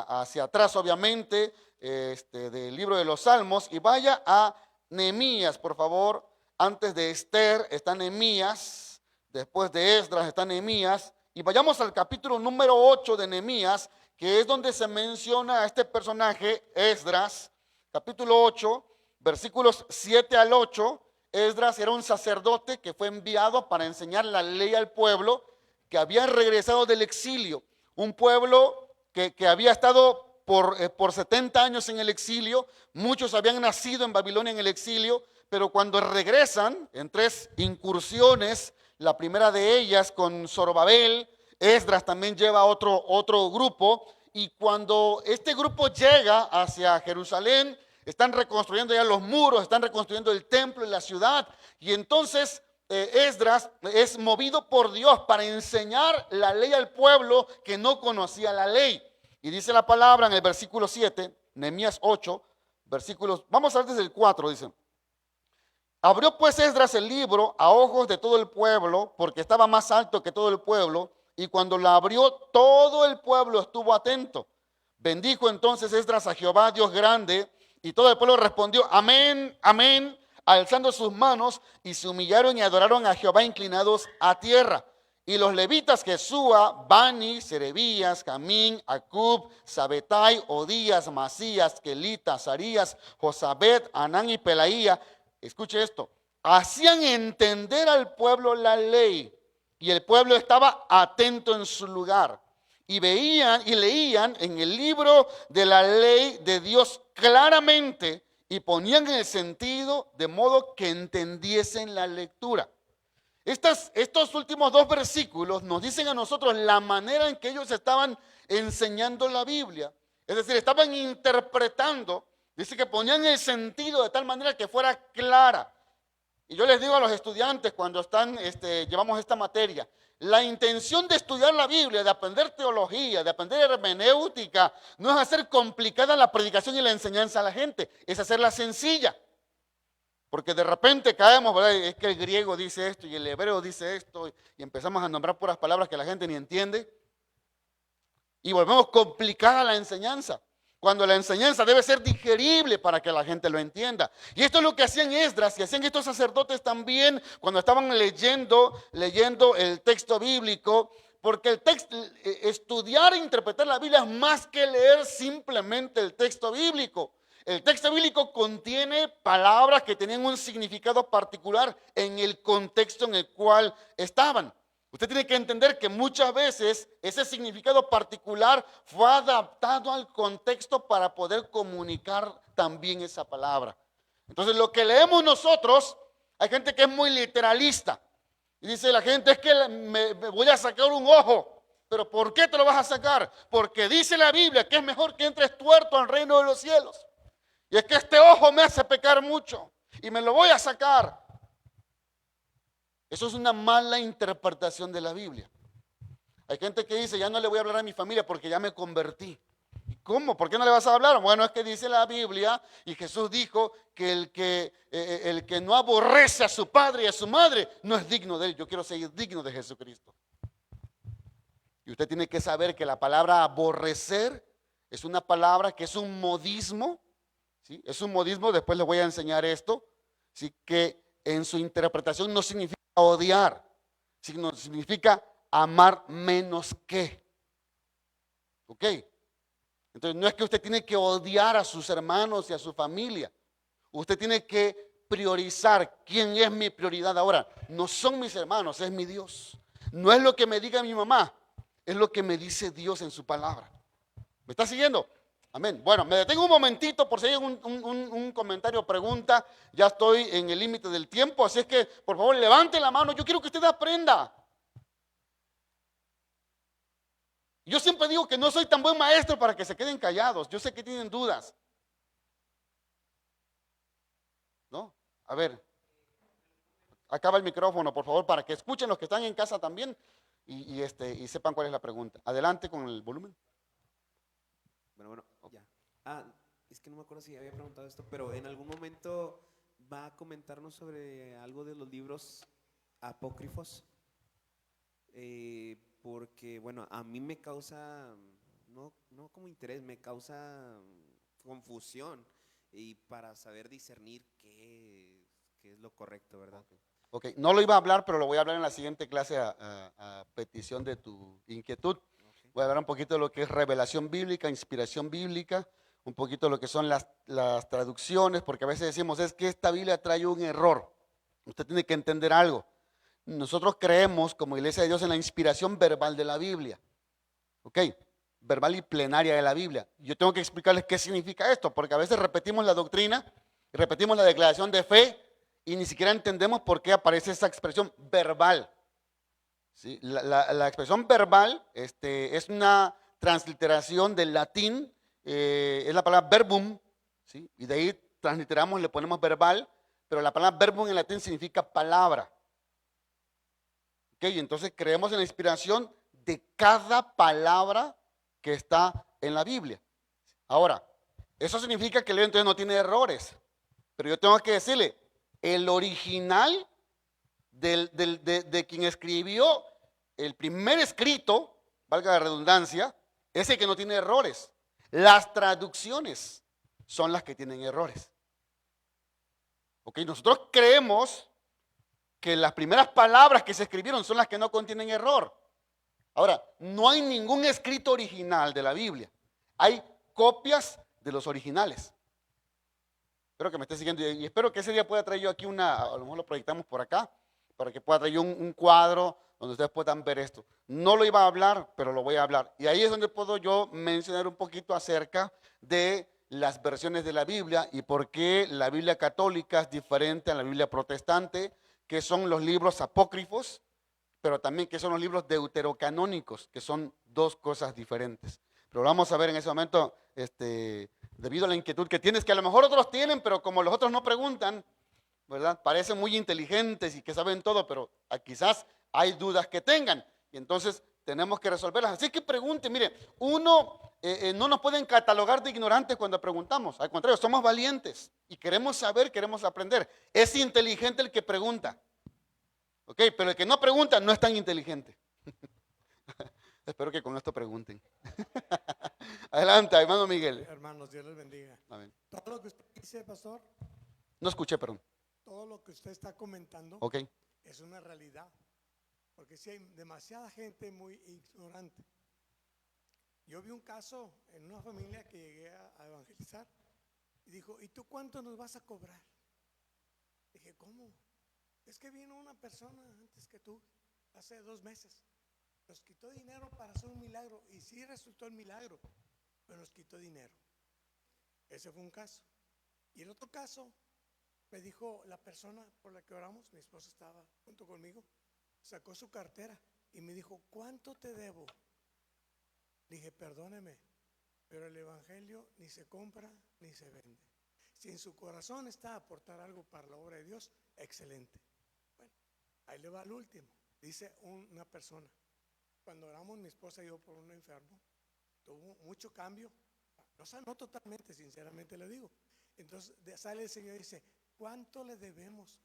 hacia atrás, obviamente, del libro de los Salmos. Y vaya a Nehemías, por favor. Antes de Esther está Nehemías, después de Esdras está Nehemías, y vayamos al capítulo número 8 de Nehemías, que es donde se menciona a este personaje, Esdras, capítulo 8, versículos 7 al 8. Esdras era un sacerdote que fue enviado para enseñar la ley al pueblo que había regresado del exilio, un pueblo que había estado por 70 años en el exilio. Muchos habían nacido en Babilonia en el exilio, pero cuando regresan en 3 incursiones, la primera de ellas con Zorobabel, Esdras también lleva otro grupo, y cuando este grupo llega hacia Jerusalén, están reconstruyendo ya los muros, están reconstruyendo el templo y la ciudad, y entonces Esdras es movido por Dios para enseñar la ley al pueblo que no conocía la ley. Y dice la palabra en el versículo 7, Nehemías 8, versículos, vamos a ver desde el 4, dice. Abrió pues Esdras el libro a ojos de todo el pueblo, porque estaba más alto que todo el pueblo, y cuando la abrió, todo el pueblo estuvo atento. Bendijo entonces Esdras a Jehová, Dios grande, y todo el pueblo respondió, amén, amén, alzando sus manos, y se humillaron y adoraron a Jehová inclinados a tierra. Y los levitas Jesúa, Bani, Serebías, Jamín, Acub, Sabetai, Odías, Masías, Kelita, Sarías, Josabet, Anán y Pelaía. Escuche esto. Hacían entender al pueblo la ley. Y el pueblo estaba atento en su lugar. Y veían y leían en el libro de la ley de Dios claramente y ponían en el sentido de modo que entendiesen la lectura. Estos últimos dos versículos nos dicen a nosotros la manera en que ellos estaban enseñando la Biblia. Es decir, estaban interpretando, dice que ponían el sentido de tal manera que fuera clara. Y yo les digo a los estudiantes cuando llevamos esta materia, la intención de estudiar la Biblia, de aprender teología, de aprender hermenéutica, no es hacer complicada la predicación y la enseñanza a la gente, es hacerla sencilla. Porque de repente caemos, ¿verdad? Es que el griego dice esto y el hebreo dice esto y empezamos a nombrar puras palabras que la gente ni entiende y volvemos complicada la enseñanza, cuando la enseñanza debe ser digerible para que la gente lo entienda. Y esto es lo que hacían Esdras y hacían estos sacerdotes también cuando estaban leyendo el texto bíblico, porque el texto, estudiar e interpretar la Biblia es más que leer simplemente el texto bíblico. El texto bíblico contiene palabras que tenían un significado particular en el contexto en el cual estaban. Usted tiene que entender que muchas veces ese significado particular fue adaptado al contexto para poder comunicar también esa palabra. Entonces, lo que leemos nosotros, hay gente que es muy literalista. Y dice la gente, es que me voy a sacar un ojo. ¿Pero por qué te lo vas a sacar? Porque dice la Biblia que es mejor que entres tuerto al reino de los cielos. Y es que este ojo me hace pecar mucho y me lo voy a sacar. Eso es una mala interpretación de la Biblia. Hay gente que dice, ya no le voy a hablar a mi familia porque ya me convertí. ¿Y cómo? ¿Por qué no le vas a hablar? Bueno, es que dice la Biblia y Jesús dijo que el que no aborrece a su padre y a su madre no es digno de él. Yo quiero ser digno de Jesucristo. Y usted tiene que saber que la palabra aborrecer es una palabra que es un modismo. ¿Sí? Es un modismo, después les voy a enseñar esto, ¿sí? Que en su interpretación no significa odiar, sino significa amar menos que. ¿Ok? Entonces no es que usted tiene que odiar a sus hermanos y a su familia. Usted tiene que priorizar quién es mi prioridad ahora. No son mis hermanos, es mi Dios. No es lo que me diga mi mamá, es lo que me dice Dios en su palabra. ¿Me está siguiendo? Amén. Bueno, me detengo un momentito por si hay un comentario o pregunta. Ya estoy en el límite del tiempo, así es que por favor levante la mano. Yo quiero que usted aprenda. Yo siempre digo que no soy tan buen maestro para que se queden callados. Yo sé que tienen dudas. ¿No? A ver, acaba el micrófono, por favor, para que escuchen los que están en casa también y sepan cuál es la pregunta. Adelante con el volumen. Bueno, ya. Es que no me acuerdo si había preguntado esto, pero en algún momento va a comentarnos sobre algo de los libros apócrifos, porque, bueno, a mí me causa, no como interés, me causa confusión y para saber discernir qué es lo correcto, ¿verdad? Ok, no lo iba a hablar, pero lo voy a hablar en la siguiente clase a petición de tu inquietud. Voy a hablar un poquito de lo que es revelación bíblica, inspiración bíblica, un poquito de lo que son las traducciones, porque a veces decimos, es que esta Biblia trae un error. Usted tiene que entender algo. Nosotros creemos, como Iglesia de Dios, en la inspiración verbal de la Biblia. ¿Ok? Verbal y plenaria de la Biblia. Yo tengo que explicarles qué significa esto, porque a veces repetimos la doctrina, repetimos la declaración de fe, y ni siquiera entendemos por qué aparece esa expresión verbal. ¿Sí? La expresión verbal es una transliteración del latín, es la palabra verbum, ¿sí? Y de ahí transliteramos, le ponemos verbal, pero la palabra verbum en latín significa palabra. ¿Ok? Entonces creemos en la inspiración de cada palabra que está en la Biblia. Ahora, eso significa que el libro entonces no tiene errores, pero yo tengo que decirle, el original de quien escribió el primer escrito, valga la redundancia, es el que no tiene errores. Las traducciones son las que tienen errores. Ok, nosotros creemos que las primeras palabras que se escribieron son las que no contienen error. Ahora, no hay ningún escrito original de la Biblia. Hay copias de los originales. Espero que me esté siguiendo y espero que ese día pueda traer yo aquí a lo mejor lo proyectamos por acá, para que pueda traer yo un cuadro donde ustedes puedan ver esto. No lo iba a hablar, pero lo voy a hablar. Y ahí es donde puedo yo mencionar un poquito acerca de las versiones de la Biblia y por qué la Biblia católica es diferente a la Biblia protestante, que son los libros apócrifos, pero también que son los libros deuterocanónicos, que son dos cosas diferentes. Pero vamos a ver en ese momento, debido a la inquietud que tienes, que a lo mejor otros tienen, pero como los otros no preguntan, ¿verdad? Parecen muy inteligentes y que saben todo, pero quizás hay dudas que tengan. Y entonces tenemos que resolverlas. Así que pregunte, mire, no nos pueden catalogar de ignorantes cuando preguntamos. Al contrario, somos valientes y queremos saber, queremos aprender. Es inteligente el que pregunta. Ok, pero el que no pregunta no es tan inteligente. Espero que con esto pregunten. Adelante, hermano Miguel. Hermanos, Dios les bendiga. Amén. Todo lo que usted dice, pastor, No escuché, perdón. todo lo que usted está comentando Ok. es una realidad. Porque si hay demasiada gente muy ignorante. Yo vi un caso en una familia que llegué a evangelizar y dijo, ¿y tú cuánto nos vas a cobrar? Dije, ¿cómo? Es que vino una persona antes que tú, hace 2 meses. Nos quitó dinero para hacer un milagro y sí resultó el milagro, pero nos quitó dinero. Ese fue un caso. Y el otro caso, me dijo la persona por la que oramos, mi esposa estaba junto conmigo, sacó su cartera y me dijo, ¿cuánto te debo? Dije, perdóneme, pero el evangelio ni se compra ni se vende. Si en su corazón está aportar algo para la obra de Dios, excelente. Bueno, ahí le va al último. Dice una persona, cuando oramos mi esposa y yo por un enfermo, tuvo mucho cambio. No sanó totalmente, sinceramente le digo. Entonces sale el Señor y dice, ¿cuánto le debemos?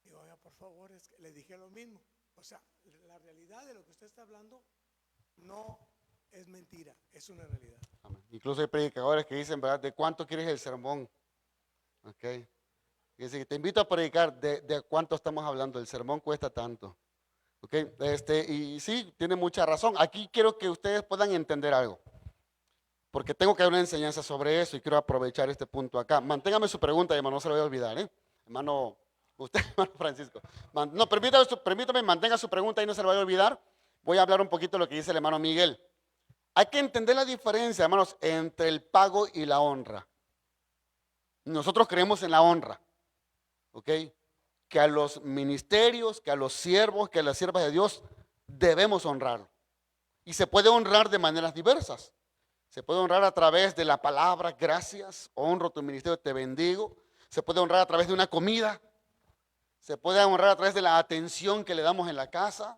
Digo, oiga, por favor, le dije lo mismo. O sea, la realidad de lo que usted está hablando no es mentira, es una realidad. Amén. Incluso hay predicadores que dicen, ¿verdad? ¿De cuánto quieres el sermón? Ok. Dice, te invito a predicar, ¿de cuánto estamos hablando? El sermón cuesta tanto. Ok. Y sí, tiene mucha razón. Aquí quiero que ustedes puedan entender algo. Porque tengo que dar una enseñanza sobre eso y quiero aprovechar este punto acá. Manténgame su pregunta, hermano, no se lo voy a olvidar, ¿eh? Hermano, usted, hermano Francisco. No, permítame, mantenga su pregunta y no se lo vaya a olvidar. Voy a hablar un poquito de lo que dice el hermano Miguel. Hay que entender la diferencia, hermanos, entre el pago y la honra. Nosotros creemos en la honra, ¿ok? Que a los ministerios, que a los siervos, que a las siervas de Dios debemos honrar. Y se puede honrar de maneras diversas. Se puede honrar a través de la palabra, gracias, honro tu ministerio, te bendigo. Se puede honrar a través de una comida. Se puede honrar a través de la atención que le damos en la casa.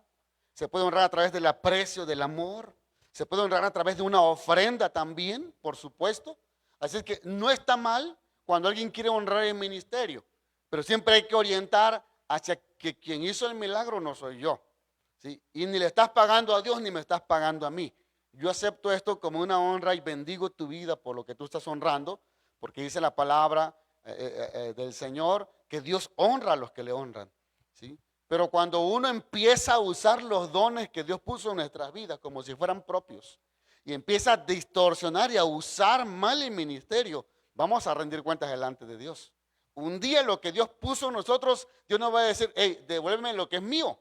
Se puede honrar a través del aprecio, del amor. Se puede honrar a través de una ofrenda también, por supuesto. Así es que no está mal cuando alguien quiere honrar el ministerio, pero siempre hay que orientar hacia que quien hizo el milagro no soy yo, ¿sí? Y ni le estás pagando a Dios ni me estás pagando a mí. Yo acepto esto como una honra y bendigo tu vida por lo que tú estás honrando, porque dice la palabra del Señor que Dios honra a los que le honran, ¿sí? Pero cuando uno empieza a usar los dones que Dios puso en nuestras vidas como si fueran propios y empieza a distorsionar y a usar mal el ministerio, vamos a rendir cuentas delante de Dios. Un día lo que Dios puso en nosotros, Dios nos va a decir, hey, devuélveme lo que es mío.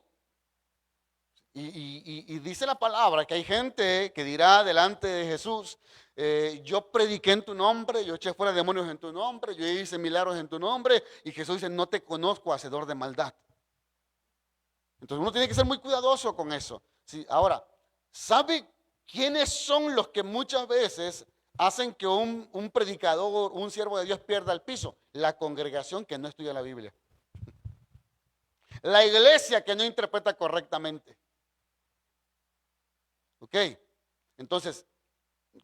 Y dice la palabra que hay gente que dirá delante de Jesús, yo prediqué en tu nombre, yo eché fuera demonios en tu nombre, yo hice milagros en tu nombre, y Jesús dice, no te conozco, hacedor de maldad. Entonces uno tiene que ser muy cuidadoso con eso. ¿Sí? Ahora, ¿sabe quiénes son los que muchas veces hacen que un predicador, un siervo de Dios pierda el piso? La congregación que no estudia la Biblia. La iglesia que no interpreta correctamente. ¿Ok? Entonces,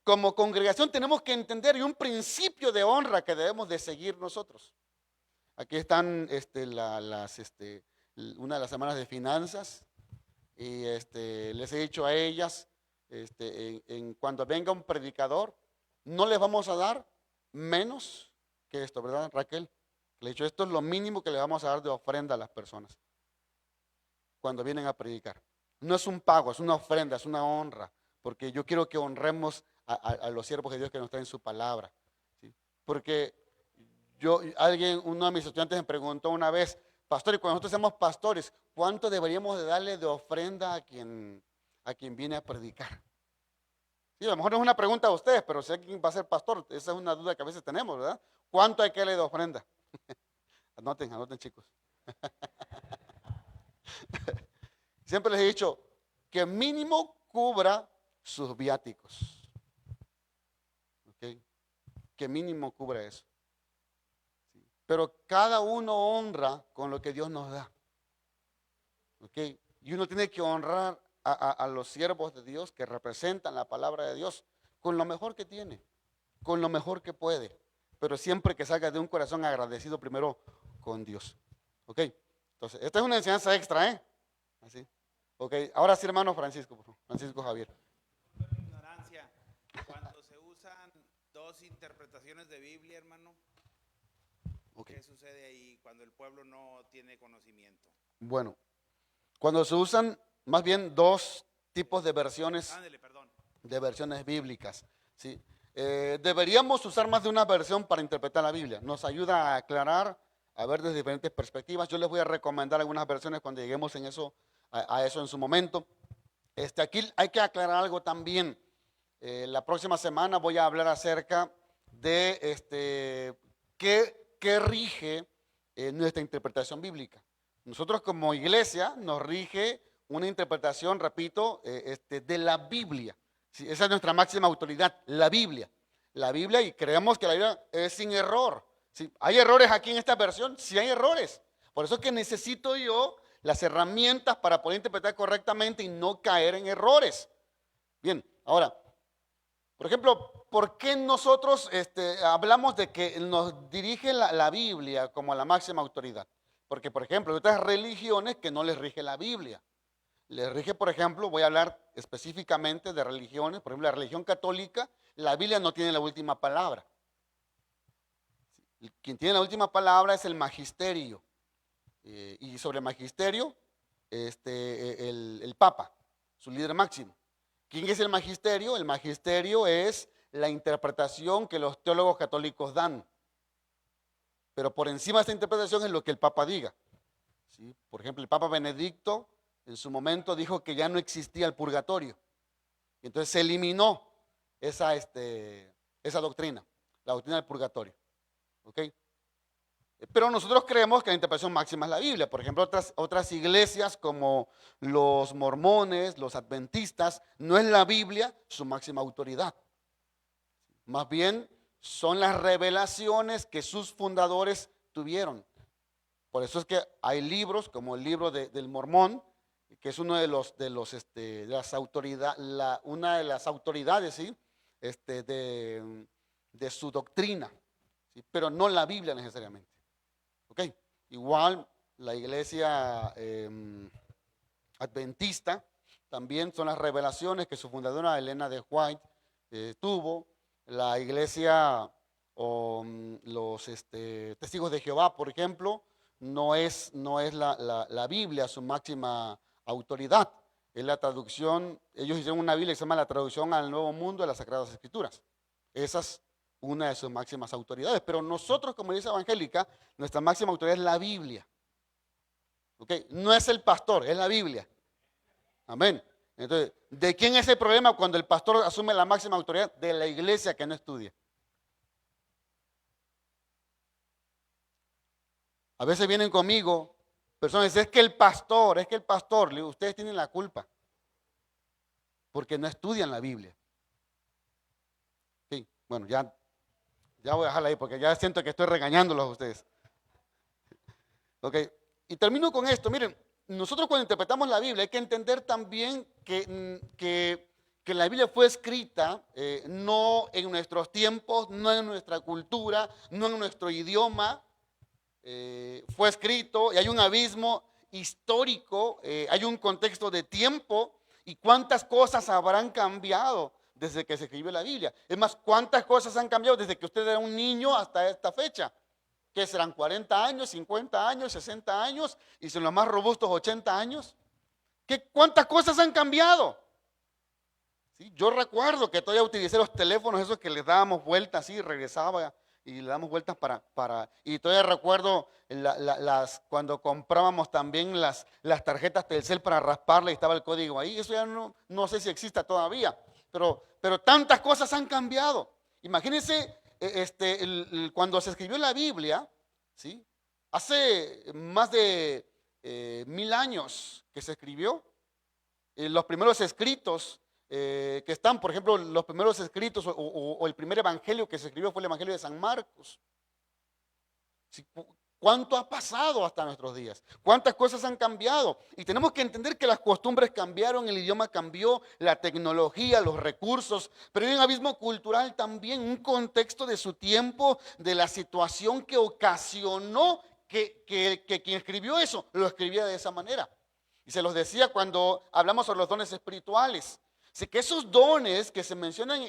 como congregación tenemos que entender y un principio de honra que debemos de seguir nosotros. Aquí están una de las semanas de finanzas y les he dicho a ellas, cuando venga un predicador, no les vamos a dar menos que esto, ¿verdad, Raquel? Le he dicho, esto es lo mínimo que le vamos a dar de ofrenda a las personas. cuando vienen a predicar. No es un pago, es una ofrenda, es una honra, porque yo quiero que honremos a los siervos de Dios que nos traen su palabra. ¿Sí? Porque uno de mis estudiantes me preguntó una vez, pastor, y cuando nosotros somos pastores, ¿cuánto deberíamos de darle de ofrenda a quien viene a predicar? Sí, a lo mejor no es una pregunta a ustedes, pero sé quién va a ser pastor. Esa es una duda que a veces tenemos, ¿verdad? ¿Cuánto hay que darle de ofrenda? Anoten chicos. Siempre les he dicho que mínimo cubra sus viáticos. ¿Ok? Que mínimo cubra eso. Sí. Pero cada uno honra con lo que Dios nos da. ¿Ok? Y uno tiene que honrar a los siervos de Dios que representan la palabra de Dios con lo mejor que tiene, con lo mejor que puede, pero siempre que salga de un corazón agradecido primero con Dios. ¿Ok? Entonces, esta es una enseñanza extra, ¿eh? Así. Ok, ahora sí, hermano Francisco Javier. Ignorancia, cuando se usan dos interpretaciones de Biblia, hermano, Okay. ¿qué sucede ahí cuando el pueblo no tiene conocimiento? Bueno, cuando se usan más bien dos tipos de versiones, Ándele, perdón. de versiones bíblicas, ¿sí? Deberíamos usar más de una versión para interpretar la Biblia. Nos ayuda a aclarar, a ver desde diferentes perspectivas. Yo les voy a recomendar algunas versiones cuando lleguemos en eso, a eso en su momento. Aquí hay que aclarar algo también. La próxima semana voy a hablar acerca de qué rige nuestra interpretación bíblica. Nosotros como iglesia nos rige una interpretación, repito, de la Biblia. Sí, esa es nuestra máxima autoridad, la Biblia. La Biblia, y creemos que la Biblia es sin error. ¿Sí? ¿Hay errores aquí en esta versión? Sí hay errores. Por eso es que necesito yo las herramientas para poder interpretar correctamente y no caer en errores. Bien, ahora, por ejemplo, ¿por qué nosotros hablamos de que nos dirige la Biblia como la máxima autoridad? Porque, por ejemplo, hay otras religiones que no les rige la Biblia. Les rige, por ejemplo, voy a hablar específicamente de religiones, por ejemplo, la religión católica, la Biblia no tiene la última palabra. Quien tiene la última palabra es el magisterio. Y sobre el magisterio, el Papa, su líder máximo. ¿Quién es el magisterio? El magisterio es la interpretación que los teólogos católicos dan. Pero por encima de esta interpretación es lo que el Papa diga. ¿Sí? Por ejemplo, el Papa Benedicto en su momento dijo que ya no existía el purgatorio. Y entonces se eliminó esa doctrina, la doctrina del purgatorio. ¿Ok? Pero nosotros creemos que la interpretación máxima es la Biblia. Por ejemplo, otras iglesias como los mormones, los adventistas, no es la Biblia su máxima autoridad. Más bien son las revelaciones que sus fundadores tuvieron. Por eso es que hay libros como el libro del Mormón, que es uno de las autoridades, una de las autoridades, ¿sí? De su doctrina, ¿sí? Pero no la Biblia necesariamente. ¿Ok? Igual la iglesia adventista también son las revelaciones que su fundadora Elena de White tuvo. La iglesia los testigos de Jehová, por ejemplo, no es la Biblia su máxima autoridad. Es la traducción, ellos hicieron una Biblia que se llama la traducción al Nuevo Mundo de las Sagradas Escrituras. Esa es una de sus máximas autoridades. Pero nosotros como iglesia evangélica, nuestra máxima autoridad es la Biblia. ¿Ok? No es el pastor, es la Biblia. Amén. Entonces, ¿de quién es el problema cuando el pastor asume la máxima autoridad? De la iglesia que no estudia. A veces vienen conmigo personas y dicen, es que el pastor, le digo, ustedes tienen la culpa. Porque no estudian la Biblia. Sí, bueno, ya voy a dejarla ahí porque ya siento que estoy regañándolos a ustedes. Ok, y termino con esto. Miren, nosotros cuando interpretamos la Biblia hay que entender también que la Biblia fue escrita no en nuestros tiempos, no en nuestra cultura, no en nuestro idioma. Fue escrito y hay un abismo histórico, hay un contexto de tiempo y cuántas cosas habrán cambiado desde que se escribió la Biblia. Es más, cuántas cosas han cambiado desde que usted era un niño hasta esta fecha. ¿Qué serán? 40 años, 50 años, 60 años y son los más robustos 80 años. ¿Cuántas cosas han cambiado? Sí, yo recuerdo que todavía utilicé los teléfonos esos que les dábamos vueltas así, regresaba y le damos vueltas y todavía recuerdo cuando comprábamos también las tarjetas Telcel para rasparle y estaba el código ahí. Eso ya no sé si exista todavía, pero tantas cosas han cambiado. Imagínense cuando se escribió la Biblia, ¿sí? Hace más de 1000 años que se escribió. Los primeros escritos que están, por ejemplo, los primeros escritos o el primer evangelio que se escribió fue el evangelio de San Marcos. ¿Sí? ¿Cuánto ha pasado hasta nuestros días? ¿Cuántas cosas han cambiado? Y tenemos que entender que las costumbres cambiaron, el idioma cambió, la tecnología, los recursos, pero hay un abismo cultural también, un contexto de su tiempo, de la situación que ocasionó que quien escribió eso lo escribía de esa manera. Y se los decía cuando hablamos sobre los dones espirituales. Así que esos dones que se mencionan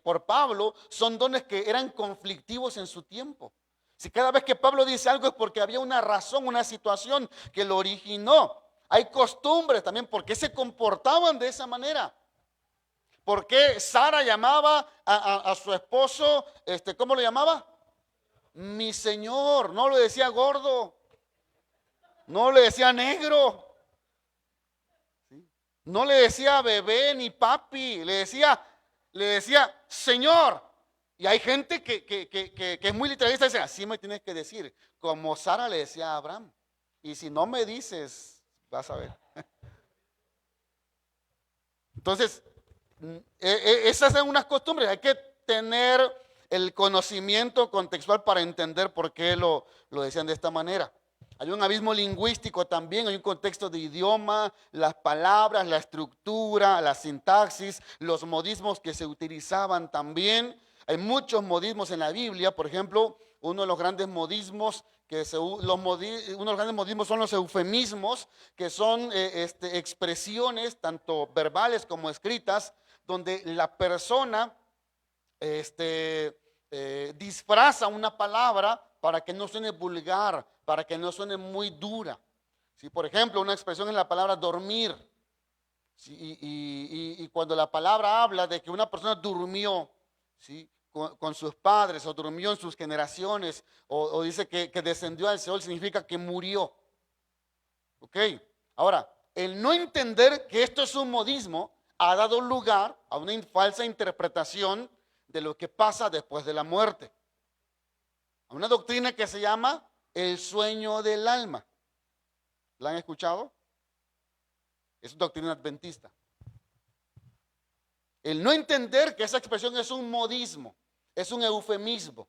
por Pablo son dones que eran conflictivos en su tiempo. Si cada vez que Pablo dice algo es porque había una razón, una situación que lo originó. Hay costumbres también, ¿por qué se comportaban de esa manera? ¿Por qué Sara llamaba a su esposo, ¿cómo lo llamaba? Mi señor, no le decía gordo, no le decía negro. No le decía bebé ni papi, le decía Señor. Y hay gente que es muy literalista y dice, así me tienes que decir, como Sara le decía a Abraham. Y si no me dices, vas a ver. Entonces, esas son unas costumbres, hay que tener el conocimiento contextual para entender por qué lo decían de esta manera. Hay un abismo lingüístico también, hay un contexto de idioma, las palabras, la estructura, la sintaxis, los modismos que se utilizaban también. Hay muchos modismos en la Biblia, por ejemplo, uno de los grandes modismos son los eufemismos, que son expresiones tanto verbales como escritas, donde la persona disfraza una palabra para que no suene vulgar, para que no suene muy dura. ¿Sí? Por ejemplo, una expresión es la palabra dormir. ¿Sí? Y cuando la palabra habla de que una persona durmió, ¿sí? con sus padres o durmió en sus generaciones o dice que descendió al Seol, significa que murió. ¿Ok? Ahora, el no entender que esto es un modismo ha dado lugar a una falsa interpretación de lo que pasa después de la muerte. A una doctrina que se llama el sueño del alma. ¿La han escuchado? Es doctrina adventista. El no entender que esa expresión es un modismo, es un eufemismo.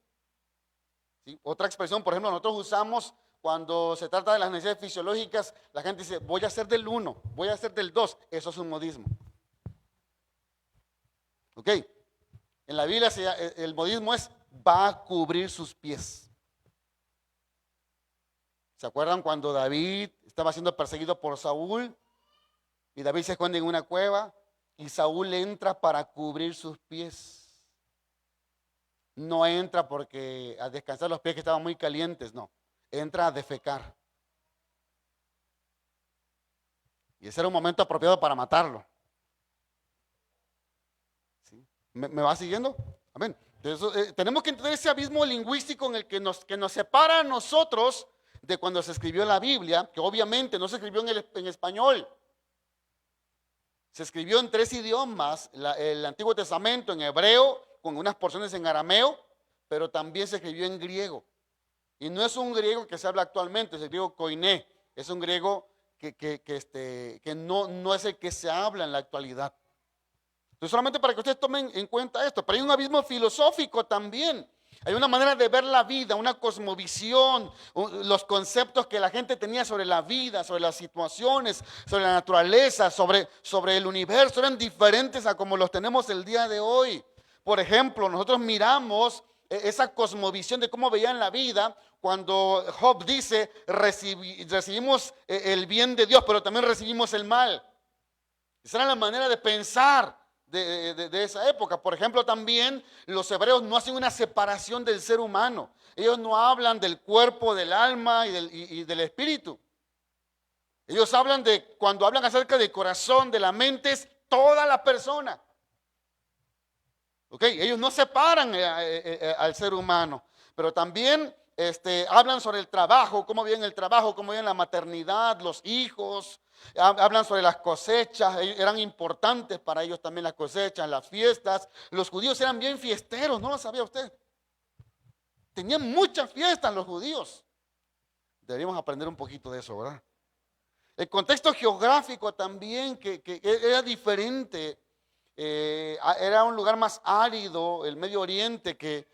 ¿Sí? Otra expresión, por ejemplo, nosotros usamos cuando se trata de las necesidades fisiológicas, la gente dice, voy a hacer del 1, voy a hacer del 2. Eso es un modismo. ¿Ok? En la Biblia el modismo es, va a cubrir sus pies. ¿Se acuerdan cuando David estaba siendo perseguido por Saúl? Y David se esconde en una cueva y Saúl entra para cubrir sus pies. No entra porque a descansar los pies que estaban muy calientes, no. Entra a defecar. Y ese era un momento apropiado para matarlo. ¿Sí? ¿Me va siguiendo? Amén. Entonces, tenemos que entender ese abismo lingüístico en el que nos separa a nosotros de cuando se escribió la Biblia, que obviamente no se escribió en español. Se escribió en 3 idiomas, el Antiguo Testamento en hebreo, con unas porciones en arameo, pero también se escribió en griego. Y no es un griego que se habla actualmente, es el griego koiné, es un griego que no es el que se habla en la actualidad. Entonces, solamente para que ustedes tomen en cuenta esto, pero hay un abismo filosófico también. Hay una manera de ver la vida, una cosmovisión, los conceptos que la gente tenía sobre la vida, sobre las situaciones, sobre la naturaleza, sobre el universo, eran diferentes a como los tenemos el día de hoy. Por ejemplo, nosotros miramos esa cosmovisión de cómo veían la vida cuando Job dice, recibimos el bien de Dios, pero también recibimos el mal. Esa era la manera de pensar de esa época. Por ejemplo, también los hebreos no hacen una separación del ser humano. Ellos no hablan del cuerpo, del alma y del espíritu. Ellos hablan cuando hablan acerca del corazón, de la mente, es toda la persona. ¿Ok? Ellos no separan al ser humano, pero también hablan sobre el trabajo, cómo viven el trabajo, cómo viven la maternidad, los hijos. Hablan sobre las cosechas, eran importantes para ellos también las cosechas, las fiestas. Los judíos eran bien fiesteros, ¿no lo sabía usted? Tenían muchas fiestas los judíos. Deberíamos aprender un poquito de eso, ¿verdad? El contexto geográfico también, que era diferente. Era un lugar más árido, el Medio Oriente, que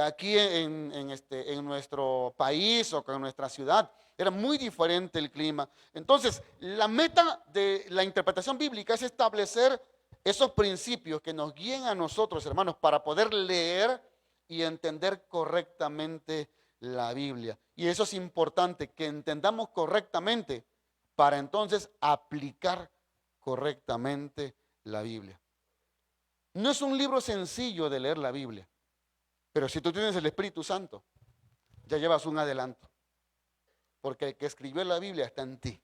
aquí en nuestro país o en nuestra ciudad. Era muy diferente el clima. Entonces, la meta de la interpretación bíblica es establecer esos principios que nos guíen a nosotros, hermanos, para poder leer y entender correctamente la Biblia. Y eso es importante, que entendamos correctamente para entonces aplicar correctamente la Biblia. No es un libro sencillo de leer la Biblia, pero si tú tienes el Espíritu Santo, ya llevas un adelanto. Porque el que escribió la Biblia está en ti.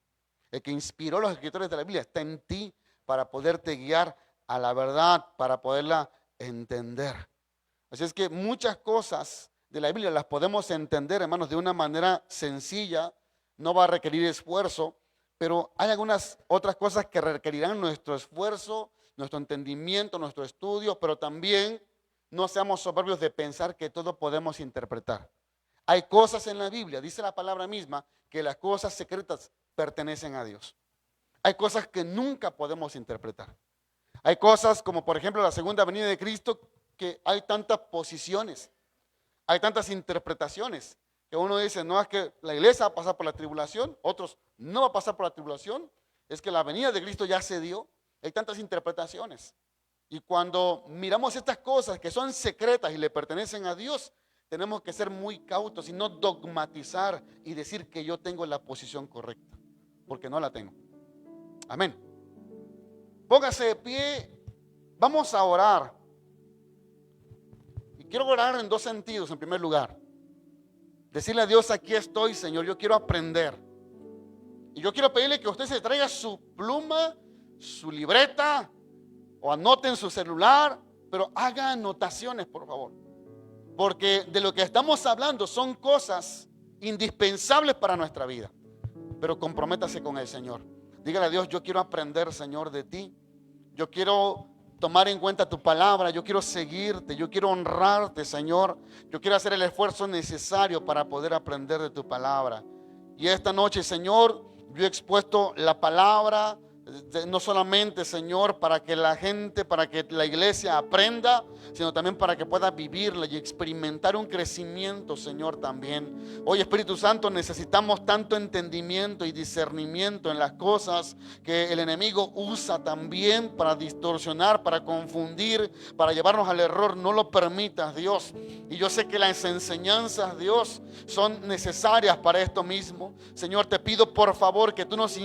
El que inspiró los escritores de la Biblia está en ti para poderte guiar a la verdad, para poderla entender. Así es que muchas cosas de la Biblia las podemos entender, hermanos, de una manera sencilla. No va a requerir esfuerzo, pero hay algunas otras cosas que requerirán nuestro esfuerzo, nuestro entendimiento, nuestro estudio, pero también no seamos soberbios de pensar que todo podemos interpretar. Hay cosas en la Biblia, dice la palabra misma, que las cosas secretas pertenecen a Dios. Hay cosas que nunca podemos interpretar. Hay cosas como por ejemplo la segunda venida de Cristo, que hay tantas posiciones, hay tantas interpretaciones, que uno dice, no es que la iglesia va a pasar por la tribulación, otros no va a pasar por la tribulación, es que la venida de Cristo ya se dio. Hay tantas interpretaciones. Y cuando miramos estas cosas que son secretas y le pertenecen a Dios, tenemos que ser muy cautos y no dogmatizar y decir que yo tengo la posición correcta, porque no la tengo. Amén. Póngase de pie, vamos a orar. Y quiero orar en dos sentidos. En primer lugar, decirle a Dios, aquí estoy, Señor, yo quiero aprender. Y yo quiero pedirle que usted se traiga su pluma, su libreta, o anote en su celular, pero haga anotaciones, por favor. Porque de lo que estamos hablando son cosas indispensables para nuestra vida. Pero comprométase con el Señor. Dígale a Dios, yo quiero aprender, Señor, de ti. Yo quiero tomar en cuenta tu palabra. Yo quiero seguirte. Yo quiero honrarte, Señor. Yo quiero hacer el esfuerzo necesario para poder aprender de tu palabra. Y esta noche, Señor, yo he expuesto la palabra, no solamente, Señor, para que la gente, para que la iglesia aprenda, sino también para que pueda vivirla y experimentar un crecimiento, Señor, también. Hoy, Espíritu Santo, necesitamos tanto entendimiento y discernimiento en las cosas que el enemigo usa también para distorsionar, para confundir, para llevarnos al error. No lo permitas, Dios. Y yo sé que las enseñanzas, Dios, son necesarias para esto mismo. Señor, te pido por favor que tú nos